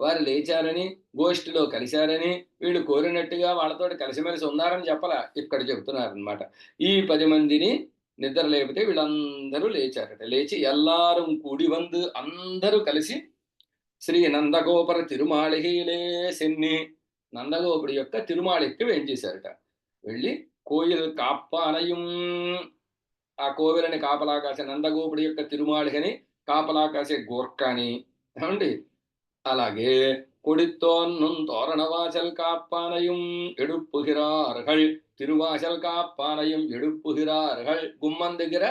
వారు లేచారని గోష్ఠిలో కలిశారని వీళ్ళు కోరినట్టుగా వాళ్ళతో కలిసిమెలిసి ఉన్నారని చెప్పలా. ఇక్కడ చెప్తున్నారనమాట. ఈ 10 మందిని నిద్ర లేపితే వీళ్ళందరూ లేచారట. లేచి ఎల్లారం కూడి వందు అందరూ కలిసి శ్రీ నందగోపర తిరుమాళిహిలే సెన్ని నందగోపుడి యొక్క తిరుమాళికి వేంచేశారట. వెళ్ళి కోయిల్ కాప్పానయం ఆ కోవిలని కాపలా కాసే నందగోపుడి యొక్క తిరుమాళికని కాపలా కాసే గోర్ఖాని ఏమండి అలాగే కొడిత్తోన్నుం తోరణవాసల్ కాప్పానయం ఎడుప్పుహిరార్హళ్ తిరువాసల్ కాప్పానయం ఎడుప్పుహిరార్హళ్ గుమ్మం దగ్గర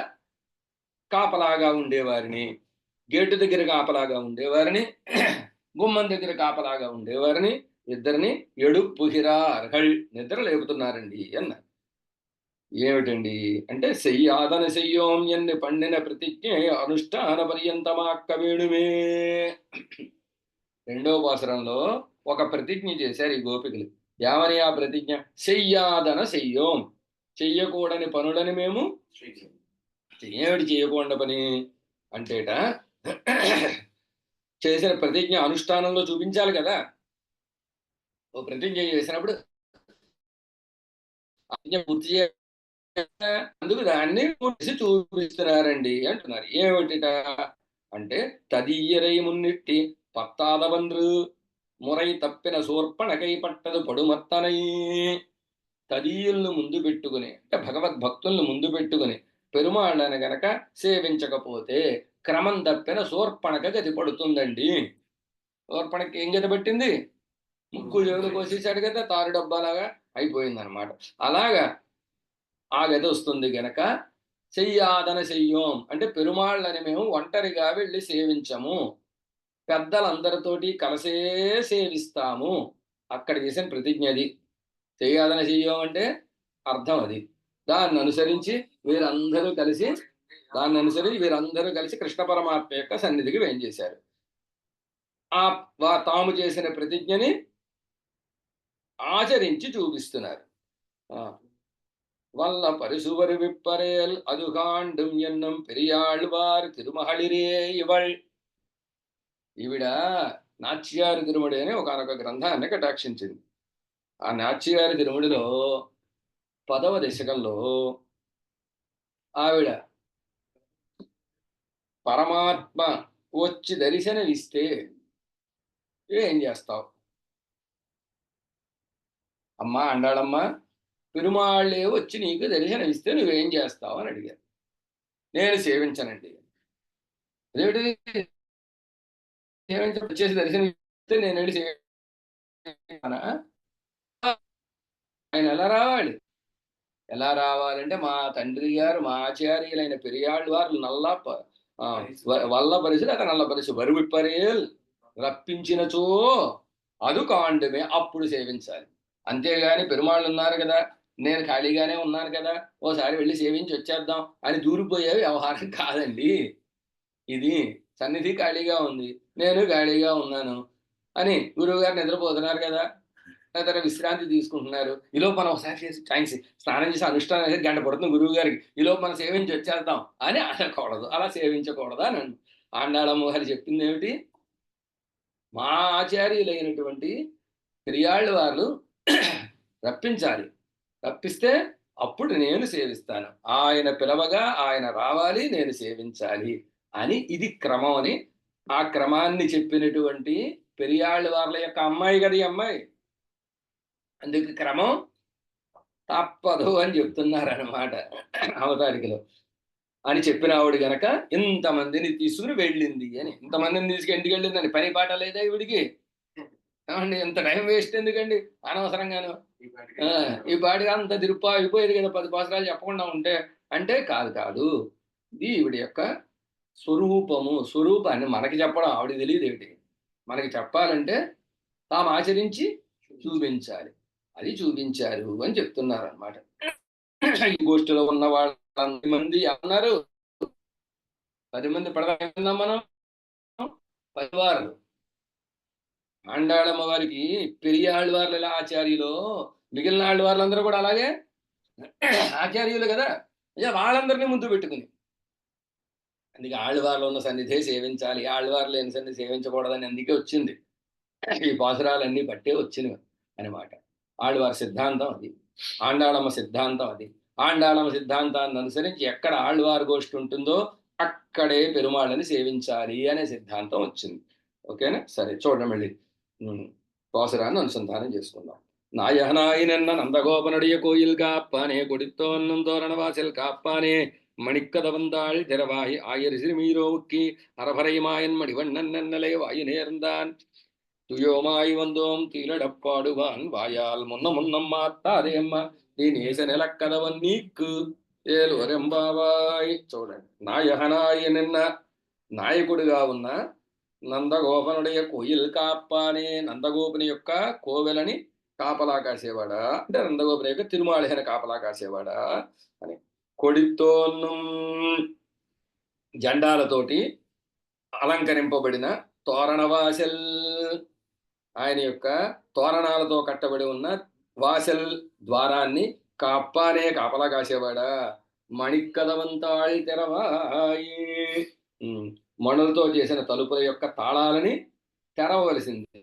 కాపలాగా ఉండేవారిని గేటు దగ్గర కాపలాగా ఉండేవారిని గుమ్మం దగ్గర కాపలాగా ఉండేవారిని ఇద్దరిని ఎడుప్పుహిరార్హళ్ నిద్ర లేపుతున్నారండి అన్నారు. ఏమిటండి అంటే సెయ్యాదన సెయ్యోం ఎన్ని పండిన ప్రతిజ్ఞ అనుష్ఠాన పర్యంతమాక్క వేణుమే. రెండో పాసురంలో ఒక ప్రతిజ్ఞ చేశారు ఈ గోపికలు. ఏమని ఆ ప్రతిజ్ఞ? సెయ్యాదన సెయ్యోం చెయ్యకూడని పనులని మేము ఏమిటి చేయకూడని పని అంటేట చేసిన ప్రతిజ్ఞ అనుష్ఠానంలో చూపించాలి కదా. ఓ ప్రతిజ్ఞ చేసినప్పుడు పూర్తి అందుకు దాన్ని చూపిస్తున్నారండి అంటున్నారు. ఏమిటిట అంటే తదీయరై మున్నిట్టి పత్తాదవంద్రు మురై తప్పిన సోర్పణకై పట్టదు పడుమత్తనై. తదీయులను ముందు పెట్టుకుని అంటే భగవద్భక్తులను ముందు పెట్టుకుని పెరుమాళ్ళని గనక సేవించకపోతే క్రమం తప్పిన సోర్పణక గతి పడుతుందండి. సోర్పణకి ఏం గతి పట్టింది? ముక్కు చెవులు కోసేసాడు కదా, తారు డబ్బాలాగా అయిపోయిందనమాట. అలాగా ఆ గది వస్తుంది గనక చెయ్యాదన చెయ్యోం అంటే పెరుమాళ్ళని మేము ఒంటరిగా వెళ్ళి సేవించము, పెద్దలందరితోటి కలిసే సేవిస్తాము. అక్కడ చేసిన ప్రతిజ్ఞ అది. చెయ్యాదన చెయ్యోం అంటే అర్థం అది. దాన్ని అనుసరించి వీరందరూ కలిసి కృష్ణ పరమాత్మ యొక్క సన్నిధికి వేంచేశారు. తాము చేసిన ప్రతిజ్ఞని ఆచరించి చూపిస్తున్నారు. వల్ల పరిసువరు విప్పరేల్ అదుగాండం ఎన్నం పెరియాళ్వారు తిరుమహళిరే ఇవళ్. ఈవిడ నాచ్యారి తిరుమడి అని ఒకనొక గ్రంథాన్ని కటాక్షించింది. ఆ నాచ్యారి తిరుమడిలో 10వ దశకంలో ఆవిడ పరమాత్మ వచ్చి దర్శనమిస్తే ఏం చేస్తావు అమ్మా అండాళమ్మ, పెరుమాళ్ళే వచ్చి నీకు దర్శనమిస్తే నువ్వేం చేస్తావు అని అడిగారు. నేను సేవించనండి. అదేమిటి వచ్చేసి దర్శనం ఇస్తే నేను వెళ్ళి ఆయన ఎలా రావాలంటే మా తండ్రి గారు మా ఆచార్యులైన పెరియాళ్ళు వారు వల్ల పరిసి అతను నల్ల పరిసి వరువిప్పరేల్ రప్పించినచో అదు కాండమే అప్పుడు సేవించాలి. అంతేగాని పెరుమాళ్ళు ఉన్నారు కదా, నేను ఖాళీగానే ఉన్నాను కదా, ఓసారి వెళ్ళి సేవించి వచ్చేద్దాం అని దూరిపోయే వ్యవహారం కాదండి ఇది. సన్నిధి ఖాళీగా ఉంది, నేను ఖాళీగా ఉన్నాను అని గురువు గారు నిద్రపోతున్నారు కదా, లేదా విశ్రాంతి తీసుకుంటున్నారు, ఈలోపు మనం ఒకసారి చేసి స్నానం చేసి అనుష్ఠానం చేసి గంట పడుతుంది గురువు గారికి, ఈలోపు మనం సేవించి వచ్చేద్దాం అని అనకూడదు, అలా సేవించకూడదా అని ఆండాళమ్మ గారు చెప్పింది ఏమిటి? మా ఆచార్యులైనటువంటి పెరియాళ్ళు వాళ్ళు రప్పించాలి, రప్పిస్తే అప్పుడు నేను సేవిస్తాను, ఆయన పిలవగా ఆయన రావాలి, నేను సేవించాలి అని ఇది క్రమం అని ఆ క్రమాన్ని చెప్పినటువంటి పెరియాళ్ళ వాళ్ళ యొక్క అమ్మాయి కదా ఈ అమ్మాయి. అందుకు క్రమం తప్పదు అని చెప్తున్నారనమాట అవతారికలో. అని చెప్పిన ఆవిడ గనక ఇంతమందిని తీసుకుని వెళ్ళింది అని. ఇంతమందిని తీసుకుని ఇంటికి వెళ్ళిందని పని పాట లేదా ఈవిడికి? ఏమండి ఇంత టైం వేస్ట్ ఎందుకండి అనవసరంగాను? ఈ పాటిగా అంత తిరుపా అయిపోయేది కదా 10 పాసరాలు చెప్పకుండా ఉంటే. అంటే కాదు, ఇది ఈవిడ యొక్క స్వరూపాన్ని మనకి చెప్పడం ఆవిడ తెలియదు ఏమిటి. మనకి చెప్పాలంటే తాము ఆచరించి చూపించాలి, అది చూపించారు అని చెప్తున్నారు అనమాట. ఈ గోష్ఠిలో ఉన్న వాళ్ళ మంది అన్నారు 10 మంది పడదాం మనం, 10 వారాలు. ఆండాళమ్మ వారికి పెరియ ఆళ్వార్లు ఎలా ఆచార్యులో, మిగిలిన ఆళ్వార్లందరూ కూడా అలాగే ఆచార్యులు కదా! అయ్యా వాళ్ళందరినీ ముందు పెట్టుకుని. అందుకే ఆళ్వార్లు ఉన్న సన్నిధే సేవించాలి. ఆళ్వార్లు లేని సన్నిధి సేవించకూడదని అందుకే వచ్చింది. ఈ పాసురాలన్నీ బట్టే వచ్చినవి అనమాట. ఆళ్వారి సిద్ధాంతం అది. ఆండాళమ్మ సిద్ధాంతం అది. ఆండాళమ్మ సిద్ధాంతాన్ని అనుసరించి ఎక్కడ ఆళ్వారు గోష్ఠి ఉంటుందో అక్కడే పెరుమాళ్ళని సేవించాలి అనే సిద్ధాంతం వచ్చింది. ఓకేనా? సరే చూడండి మళ్ళీ. பாசுரான்னு அனுசந்தானம் చేసుకుందాం. நாயகனாயினென்ன நந்தகோபனுடைய கோயில் காப்பானே, கொடித்தோன்னும் தோரணவாசல் காப்பானே, மணிக்கத வந்தாள் திறவாய் ஆயர் சிறுமீரோவுக்கி அரபரைமாயன் மணிவண்ணன் நன்னலை வாயு நேர்ந்தான் துயோமாய் வந்தோம் தீலடப்பாடுவான் வாயால் முன்ன முன்னம் மாத்தாதேம்మ దీనేశ నెలక్కదవన్ నీకు ఏలువరెంబావాయ్. చూడండి, నాయకనాయనెన్న నాయకుడిగా ఉన్న నందగోపనుடைய కోయిల్ కాపానే, నందగోపుని యొక్క కోవెలని కాపలా కాసేవాడా అంటే నందగోపుని యొక్క తిరుమాళిహన కాపలా కాసేవాడా అని. కొడితోను జెండాలతోటి అలంకరింపబడిన తోరణవాసల్, ఆయన యొక్క తోరణాలతో కట్టబడి ఉన్న వాసల్ ద్వారాన్ని కాపానే కాపలా కాసేవాడా. మణిక్కదవంతాళి తెరవాయి, మణులతో చేసిన తలుపుల యొక్క తాళాలని తెరవలసింది.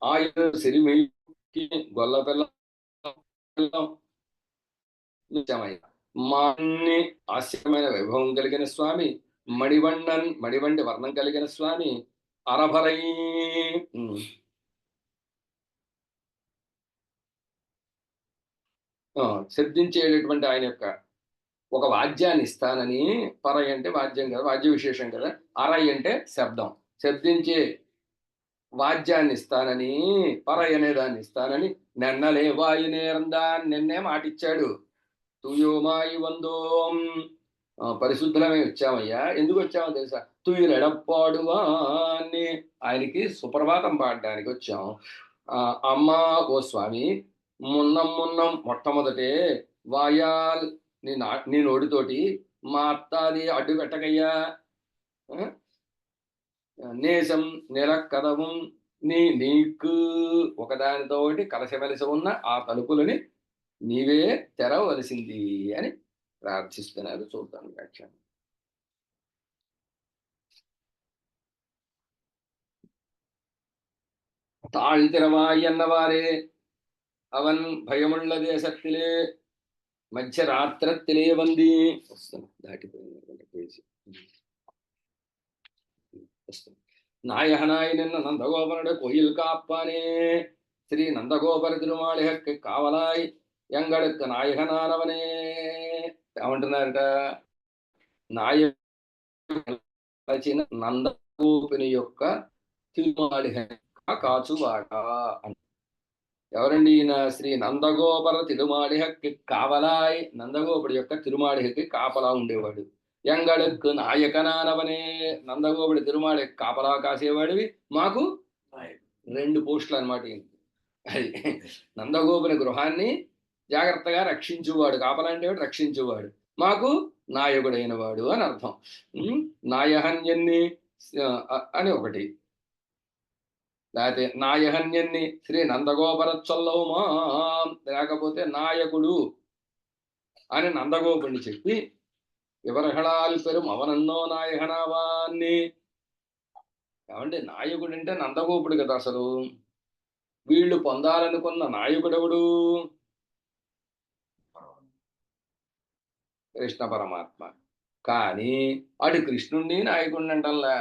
ఆయన సిరిమికి గొల్ల పిల్ల మాన్ని ఆశ్చర్యమైన వైభవం కలిగిన స్వామి, మణివండి వర్ణం కలిగిన స్వామి, అరభరై శబ్దించేటటువంటి ఆయన యొక్క ఒక వాద్యాన్ని ఇస్తానని, పరై అంటే వాద్యం కదా, వాద్య విశేషం కదా, అరై అంటే శబ్దం, శబ్దించే వాద్యాన్ని ఇస్తానని, పరై అనే దాన్ని ఇస్తానని, నెన్నలే వాయు నేరందాన్ని నిన్నే మాటిచ్చాడు. తుయోమాయి వందోం, పరిశుద్ధమే వచ్చామయ్యా. ఎందుకు వచ్చామో తెలుసా? తుయులెడప్పాడువాన్ని, ఆయనకి సుప్రభాతం పాడడానికి వచ్చాం. అమ్మా ఓ స్వామి, మున్నం మొట్టమొదటే వాయాల్ నీ నోటితోటి మా అత్తాది అడ్డు పెట్టకయ్యా. నేసం నిరక్కదవం నీకు ఒకదానితో ఒకటి కలసమెలసి ఉన్న ఆ తలుపులని నీవే తెరవలసింది అని ప్రార్థిస్తున్నారు. చూద్దాం వ్యాఖ్యానం. தாழ்திறவாய் என்னவாறே அவன் பயமுள்ள தேசத்திலே మధ్యరాత్రத்திலே వంది దాటిపోయింది. நாயகனாயினென்ன నందగోపనుడు కోయిల్ కాపానే, శ్రీ నందగోపర తిరుమాళిహక్కి కావలాయ్ ఎంగళకు నాయకనానవనే. ఏమంటున్నారట? నాయన నందగోపుని యొక్క తిరుమాళిహ కాచువాడ. ఎవరండి ఈయన? శ్రీ నందగోపర తిరుమాళిహక్కి కావలాయ్, నందగోపుడి యొక్క తిరుమాళిహకి కాపలా ఉండేవాడు. ఎంగళకు నాయకనానవనే, నందగోపుడి తిరుమాళి కాపలా కాసేవాడివి, మాకు 2 పోస్టులు అనమాట. అది నందగోపుని గృహాన్ని జాగ్రత్తగా రక్షించువాడు, కాపలా అంటే రక్షించువాడు, మాకు నాయకుడైన వాడు అని అర్థం. నాయహన్యన్ని అని ఒకటి, లేకపోతే నాయహన్యన్ని శ్రీ నందగోపరచ్చల్లవుమా, లేకపోతే నాయకుడు అని నందగోపుడిని చెప్పి వివరహళాలు పెరుం అవనన్నో నాయకనావాన్ని. ఏమంటే నాయకుడు అంటే నందగోపుడు కదా. అసలు వీళ్ళు పొందాలనుకున్న నాయకుడెవడు? కృష్ణ పరమాత్మ. కానీ అటు కృష్ణుడిని నాయకుడిని అంటల్లా,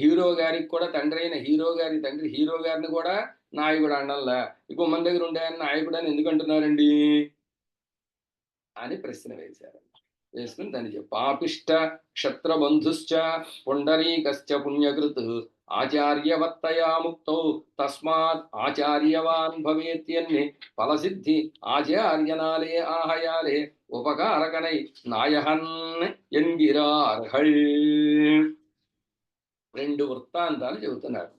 హీరో గారికి కూడా తండ్రి అయిన హీరో గారి తండ్రి హీరో గారిని కూడా నాయకుడు అంటల్లా. ఇంకో మన దగ్గర ఉండే నాయకుడు అని ఎందుకు అంటున్నారండి అని ప్రశ్న వేశారు. వేసుకుని దాన్ని చెప్పి పాపిష్ట క్షత్రబంధుశ్చ పుండరీకశ్చ పుణ్యకృత్ ఆచార్యవత్తయా ముక్తౌ తస్మాత్ ఆచార్యవాన్ భవేత్యన్ని ఫలసిద్ధి ఆచార్యనాలే ఆహయాలే ఉపకారకనై నాయహన్ ఎన్గిరార్హళ్. 2 వృత్తాంతాలు చెబుతున్నారు.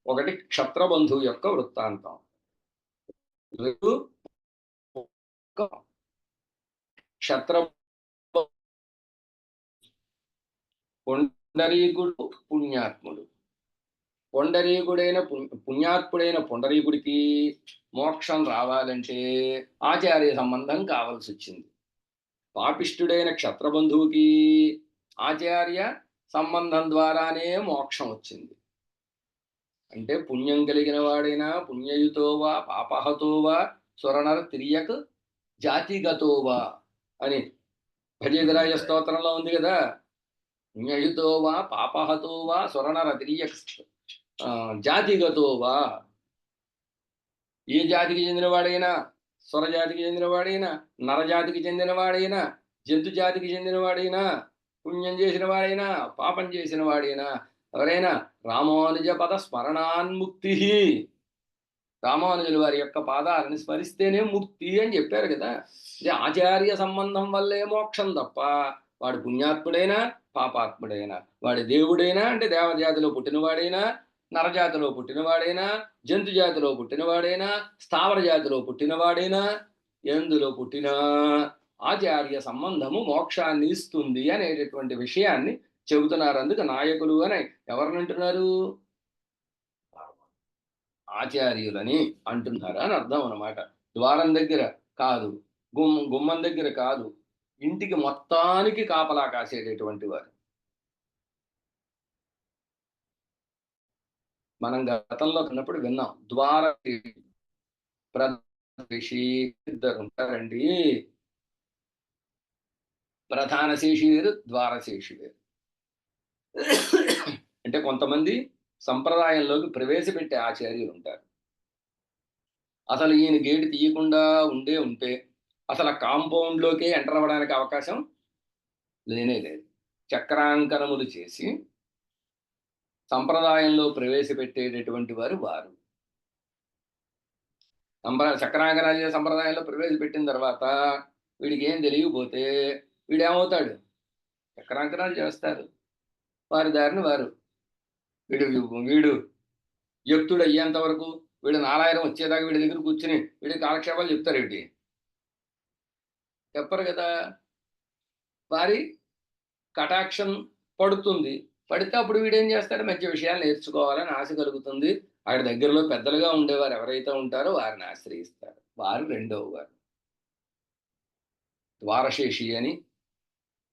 ఒకటి క్షత్రబంధువు యొక్క వృత్తాంతం, క్షత్ర పొండరీకుడు పుణ్యాత్ముడు. పొండరీకుడైన పుణ్యాత్ముడైన పొండరీకుడికి మోక్షం రావాలంటే ఆచార్య సంబంధం కావాల్సి వచ్చింది. పాపిష్ఠుడైన క్షత్రబంధువుకి ఆచార్య సంబంధం ద్వారానే మోక్షం వచ్చింది. అంటే పుణ్యం కలిగిన వాడైనా పుణ్యయుతోవా పాపహతోవా స్వరణర తిరియక్ జాతిగతోవా అని భజేంద్రాయ స్తోత్రంలో ఉంది కదా. పుణ్యయుతోవా పాపహతోవా స్వరణర తిరియక్ జాతిగతోవా. ఏ జాతికి చెందినవాడైనా, స్వరజాతికి చెందినవాడైనా, నరజాతికి చెందినవాడైనా, జంతు జాతికి చెందినవాడైనా, పుణ్యం చేసిన వాడైనా పాపం చేసిన వాడైనా ఎవరైనా రామానుజ పద స్మరణాన్ముక్తి, రామానుజుల వారి యొక్క పాదాలను స్మరిస్తేనే ముక్తి అని చెప్పారు కదా. ఇది ఆచార్య సంబంధం వల్లే మోక్షం తప్ప వాడు పుణ్యాత్ముడైనా పాపాత్ముడైనా, వాడి దేవుడైనా అంటే దేవజాతిలో పుట్టినవాడైనా, నరజాతిలో పుట్టినవాడైనా, జంతు జాతిలో పుట్టినవాడైనా, స్థావర జాతిలో పుట్టినవాడైనా, ఎందులో పుట్టినా ఆచార్య సంబంధము మోక్షాన్ని ఇస్తుంది అనేటటువంటి విషయాన్ని చెబుతున్నారు. అందుకు నాయకులు అని ఎవరిని అంటున్నారు? ఆచార్యులని అంటున్నారు అని అర్థం అన్నమాట. ద్వారం దగ్గర కాదు, గుమ్మం దగ్గర కాదు, ఇంటికి మొత్తానికి కాపలా కాసేటటువంటి వారు. మనం గతంలో ఉన్నప్పుడు విన్నాం, ద్వార ఋషి ఇద్దరు ఉంటారండి. ప్రధాన శేషి వేరు, ద్వారశేషి వేరు. అంటే కొంతమంది సంప్రదాయంలోకి ప్రవేశపెట్టే ఆచార్యులు ఉంటారు. అసలు ఈయన గేటు తీయకుండా ఉంటే అసలు ఆ కాంపౌండ్లోకే ఎంటర్ అవ్వడానికి అవకాశం లేనే లేదు. చక్రాంకనములు చేసి సంప్రదాయంలో ప్రవేశపెట్టేటటువంటి వారు. చక్రాంకనాలు చేసే సంప్రదాయంలో ప్రవేశపెట్టిన తర్వాత వీడికి ఏం తెలియకపోతే వీడేమవుతాడు? చక్రాంకనాలు చేస్తారు, వారి దారిని వారు. వీడు యుక్తుడు అయ్యేంత వరకు, వీడు 4000 వచ్చేదాకా వీడి దగ్గర కూర్చుని వీడి కాలక్షేపాలు చెప్తారు. ఏంటి చెప్పరు కదా. వారి కటాక్షం పడుతుంది. పడితే అప్పుడు వీడేం చేస్తాడు? మంచి విషయాలు నేర్చుకోవాలని ఆశ కలుగుతుంది. ఆవిడ దగ్గరలో పెద్దలుగా ఉండేవారు ఎవరైతే ఉంటారో వారిని ఆశ్రయిస్తారు. వారు రెండవ వారు. ద్వారశేషి అని,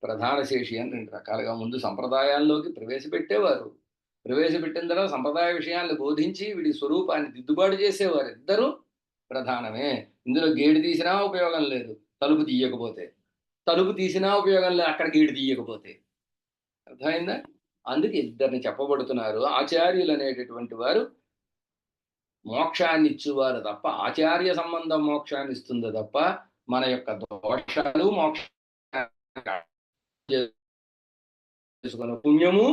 ప్రధాన శేషి అని రెండు రకాలుగా ముందు సంప్రదాయాల్లోకి ప్రవేశపెట్టేవారు. ప్రవేశపెట్టిన తర్వాత సంప్రదాయ విషయాన్ని బోధించి వీడి స్వరూపాన్ని దిద్దుబాటు చేసేవారు. ఇద్దరు ప్రధానమే. ఇందులో గేడు తీసినా ఉపయోగం లేదు, తలుపు తీయకపోతే. తలుపు తీసినా ఉపయోగం లేదు, అక్కడ గేడు తీయకపోతే. అర్థమైందా? అందుకే ఇద్దరిని చెప్పబడుతున్నారు. ఆచార్యులు అనేటటువంటి వారు మోక్షాన్ని ఇచ్చేవారు తప్ప, ఆచార్య సంబంధం మోక్షాన్ని ఇస్తుందో తప్ప మన యొక్క దోషాలు మోక్ష చేసుకున్న పుణ్యము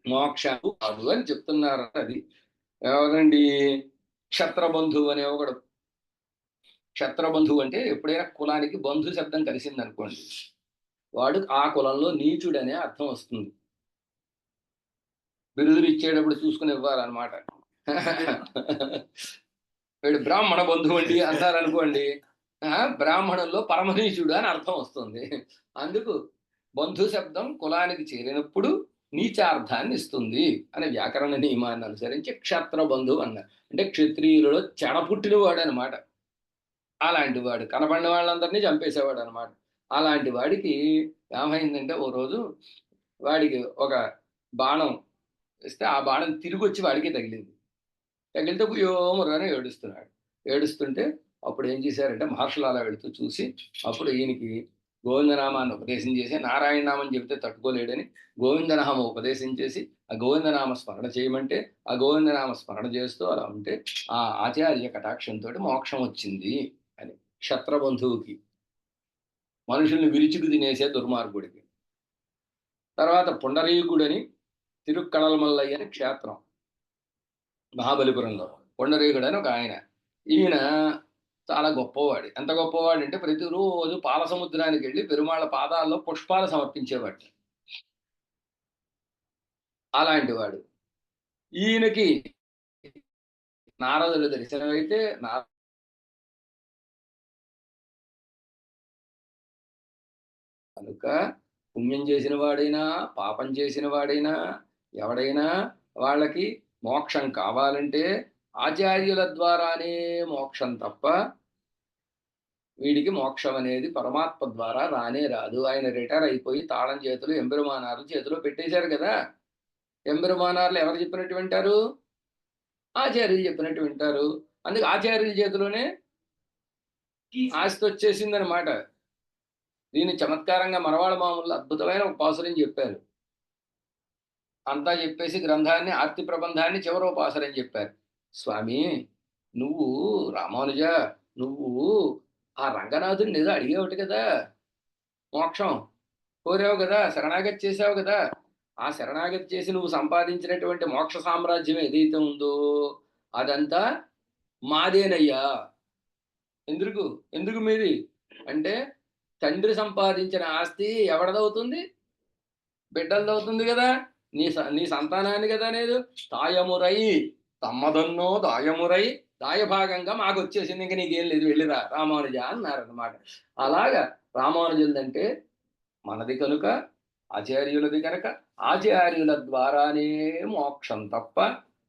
మోక్షము కాదు అని చెప్తున్నారు. అది ఎవరండి? క్షత్రబంధువు అనే ఒకడు. క్షత్రబంధువు అంటే ఎప్పుడైనా కులానికి బంధు శబ్దం కలిసింది అనుకోండి, వాడు ఆ కులంలో నీచుడనే అర్థం వస్తుంది. బిరుదులు ఇచ్చేటప్పుడు చూసుకుని ఇవ్వాలన్నమాట. వీడు బ్రాహ్మణ బంధువు అండి అంటారనుకోండి, బ్రాహ్మణంలో పరమనీచుడు అని అర్థం వస్తుంది. అందుకు బంధు శబ్దం కులానికి చేరినప్పుడు నీచార్థాన్ని ఇస్తుంది అనే వ్యాకరణ నియమాన్ని అనుసరించి క్షత్ర బంధువు అన్నారు. అంటే క్షత్రియులలో చెడ పుట్టినవాడు అనమాట. అలాంటి వాడు కనబడిన వాళ్ళందరినీ చంపేసేవాడు అనమాట. అలాంటి వాడికి ఏమైందంటే, ఓ రోజు వాడికి ఒక బాణం ఇస్తే ఆ బాణం తిరిగి వచ్చి వాడికి తగిలింది. తగిలితే యోమరని ఏడుస్తున్నాడు. ఏడుస్తుంటే అప్పుడు ఏం చేశారంటే మహర్షులు అలా వెళుతూ చూసి అప్పుడు ఈయనకి గోవిందనామాన్ని ఉపదేశం చేసి, నారాయణ నామం చెబితే తట్టుకోలేడని గోవిందనామం ఉపదేశం చేసి ఆ గోవిందనామ స్మరణ చేయమంటే ఆ గోవిందనామ స్మరణ చేస్తూ అలా ఉంటే ఆ ఆచార్య కటాక్షంతో మోక్షం వచ్చింది అని. క్షత్రబంధువుకి, మనుషుల్ని విరుచుకు తినేసే దుర్మార్గుడికి. తర్వాత పుండరీకుడని తిరుక్కడలమల్లయ్య అని క్షేత్రం మహాబలిపురంలో. పుండరీకుడు అని ఒక ఆయన. ఈయన చాలా గొప్పవాడు. ఎంత గొప్పవాడు అంటే ప్రతిరోజు పాల సముద్రానికి వెళ్ళి పెరుమాళ్ళ పాదాల్లో పుష్పాలు సమర్పించేవాడు. అలాంటి వాడు. ఈయనకి నారదుడు దర్శనమైతే కనుక పుణ్యం చేసిన వాడైనా పాపం చేసిన వాడైనా ఎవడైనా వాళ్ళకి మోక్షం కావాలంటే ఆచార్యుల ద్వారానే మోక్షం తప్ప వీడికి మోక్షం అనేది పరమాత్మ ద్వారా రానే రాదు. ఆయన రిటైర్ అయిపోయి తాళం చేతులు ఎంబెరుమానార్ల చేతిలో పెట్టేశారు కదా. ఎంబెరుమానార్లు ఎవరు చెప్పినట్టు వింటారు? ఆచార్యులు చెప్పినట్టు వింటారు. అందుకే ఆచార్యుల చేతిలోనే ఆస్తి వచ్చేసిందనమాట. దీన్ని చమత్కారంగా మనవాళ్ళ మామూలు అద్భుతమైన ఒక పాసురం చెప్పారు. అంతా చెప్పేసి గ్రంథాన్ని ఆర్తి ప్రబంధాన్ని చివరో పాసురం చెప్పారు. స్వామి నువ్వు రామానుజ నువ్వు ఆ రంగనాథుడిని ఏదో అడిగేవాటి కదా, మోక్షం కోరావు కదా, శరణాగతి చేసావు కదా. ఆ శరణాగతి చేసి నువ్వు సంపాదించినటువంటి మోక్ష సామ్రాజ్యం ఏదైతే ఉందో అదంతా మాదేనయ్యా. ఎందుకు మీది అంటే, తండ్రి సంపాదించిన ఆస్తి ఎవడదవుతుంది? బిడ్డలదవుతుంది కదా, నీ సంతానాన్ని కదా. లేదు తాయమురై తమ్మదన్నో దాయమురై దాయభాగంగా మాకు వచ్చేసింది, ఇంక నీకేం లేదు, వెళ్ళిరా రామానుజ అన్నారన్నమాట. అలాగా రామానుజులంటే మనది కనుక, ఆచార్యులది కనుక ఆచార్యుల ద్వారానే మోక్షం తప్ప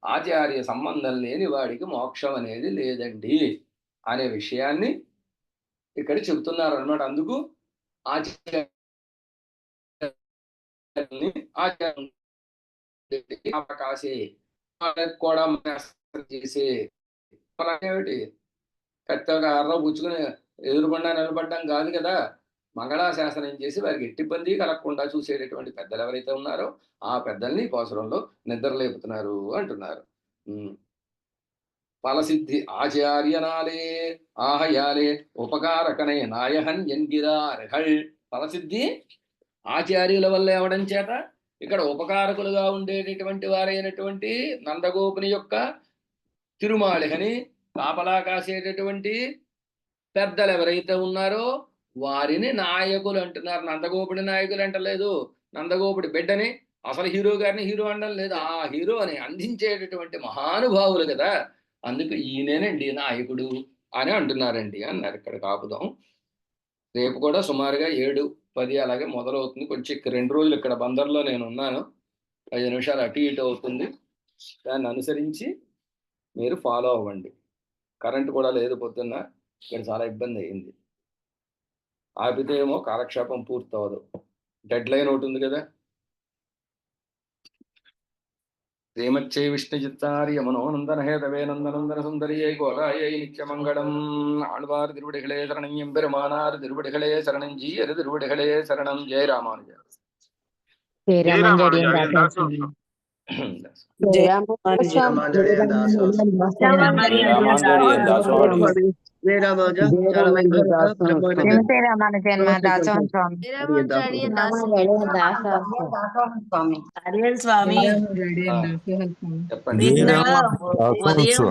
ఆచార్య సంబంధం లేని వాడికి మోక్షం అనేది లేదండి అనే విషయాన్ని ఇక్కడ చెబుతున్నారు అన్నమాట. అందుకు ఆచార్యకాశే కూడా చేసే ఏమిటి కత్తగా అర్ర పుచ్చుకుని ఎదురుకుండా నిలబడ్డం కాదు కదా. మంగళాశాసనం చేసి వారికి ఎట్టి ఇబ్బంది కలగకుండా చూసేటటువంటి పెద్దలు ఎవరైతే ఉన్నారో ఆ పెద్దల్ని పోసరంలో నిద్రలేపుతున్నారు అంటున్నారు. ఫలసిద్ధి ఆచార్యనాలే ఆహయాలే ఉపకారకనే నాయహన్ ఎన్గిరార్హల్. ఫలసిద్ధి ఆచార్యుల వల్ల అవడం చేత ఇక్కడ ఉపకారకులుగా ఉండేటటువంటి వారైనటువంటి నందగోపుని యొక్క తిరుమాళికని కాపలా కాసేటటువంటి పెద్దలు ఎవరైతే ఉన్నారో వారిని నాయకులు అంటున్నారు. నందగోపుడి నాయకులు అంటలేదు, నందగోపుడి బిడ్డని అసలు హీరో గారిని హీరో అనడం లేదు, ఆ హీరోని అందించేటటువంటి మహానుభావులు కదా. అందుకు ఈయనేనండి నాయకుడు అని అంటున్నారండి అన్నారు. ఇక్కడ కాపుదాం. రేపు కూడా సుమారుగా 7:10 అలాగే మొదలవుతుంది. కొంచెం 2 రోజులు ఇక్కడ బందర్లో నేను ఉన్నాను, 5 నిమిషాలు అటు ఇటు అవుతుంది. దాన్ని అనుసరించి మీరు ఫాలో అవ్వండి. కరెంటు కూడా లేదు, పొద్దున్న ఇక్కడ చాలా ఇబ్బంది అయింది. ఆపితే ఏమో కాలక్షేపం పూర్తి అవ్వదు, డెడ్ లైన్ ఒకటి ఉంది కదా. శ్రీమచ్చై విష్ణుచిత్తార్య మనోనందన హేతవే నందనందన సుందరియే గోదాயை நித்யமங்கலம். ஆழ்வார் திருவடிகளே சரணம், எம்பெருமானார் திருவடிகளே சரணம், ஜீயர் திருவடிகளே சரணம். ஜெய ராமானுஜ. జయ రామానుజ స్వామి. ఉదయం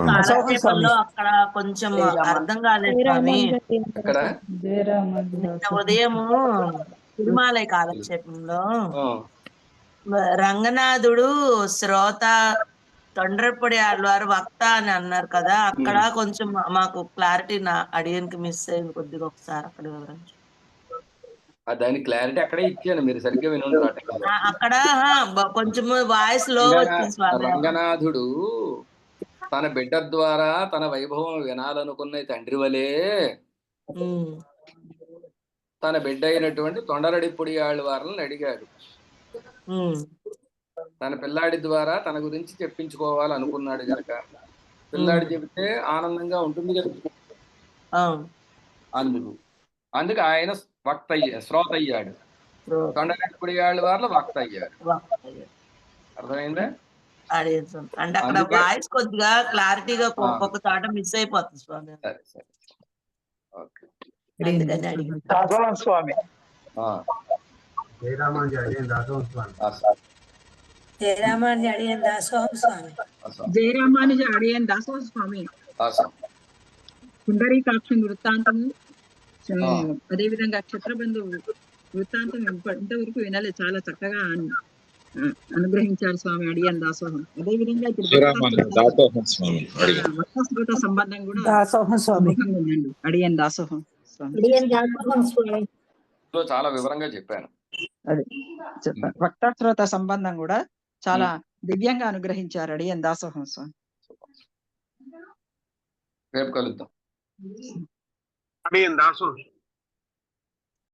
కాలక్షేపంలో అక్కడ కొంచెం అర్థం కాలేదు స్వామి. ఉదయము తిరుమలై కాలక్షేపంలో రంగనాథుడు శ్రోత, తొండ్రపొడి ఆళ్వారు వక్త అని అన్నారు కదా. అక్కడ కొంచెం మాకు క్లారిటీ అడియన్కి మిస్ అయింది కొద్దిగా, ఒకసారి అక్కడ వివరించు. దాని క్లారిటీ అక్కడే ఇచ్చాను, మీరు సరిగ్గా వినుంటారు. అక్కడ కొంచెం వాయిస్ లో వచ్చింది స్వామి. రంగనాథుడు తన బిడ్డ ద్వారా తన వైభవం వినాలనుకున్న తండ్రి వలే తన బిడ్డ అయినటువంటి తొండరడిపొడి ఆళ్వార్లను అడిగాడు. తన పిల్లాడి ద్వారా తన గురించి చెప్పించుకోవాలనుకున్నాడు కనుక పిల్లాడి చెబితే ఆనందంగా ఉంటుంది కదా. అందుకు ఆయన వక్త శ్రోత అయ్యాడు, తొండరడిపొడి ఆళ్వార్లు వక్త అయ్యాడు. అర్థమైందా? అంటే అక్కడ వాయిస్ కొద్దిగా క్లారిటీగా ఒక్కొక్క చోట మిస్ అయిపోతుంది స్వామి. సరే సరే ఓకే స్వామి. జయరామానుజ అడియన్ దాసోహం స్వామి. జయరామానుజ అడియన్ దాసోహం స్వామి. జయరామానుజ అడియన్ దాసోహం స్వామి. పుండరీకాక్షం వృత్తాంతము, అదేవిధంగా క్షత్రబంధు వృత్తాంతం ఇంతవరకు వినలే, చాలా చక్కగా అనుగ్రహించారు స్వామి. అడియన్ దాసోహం. అదేవిధంగా ఇప్పుడు సంబంధం కూడా ఉందండి. అడియన్ దాసోహం చాలా వివరంగా చెప్పాను. అది చెప్పారు. వక్తాశ్రోత సంబంధం కూడా చాలా దివ్యంగా అనుగ్రహించారు అడియన్ దాసోహం స్వామి. రేపు కలుద్దాం. అడియన్ దాసోహం.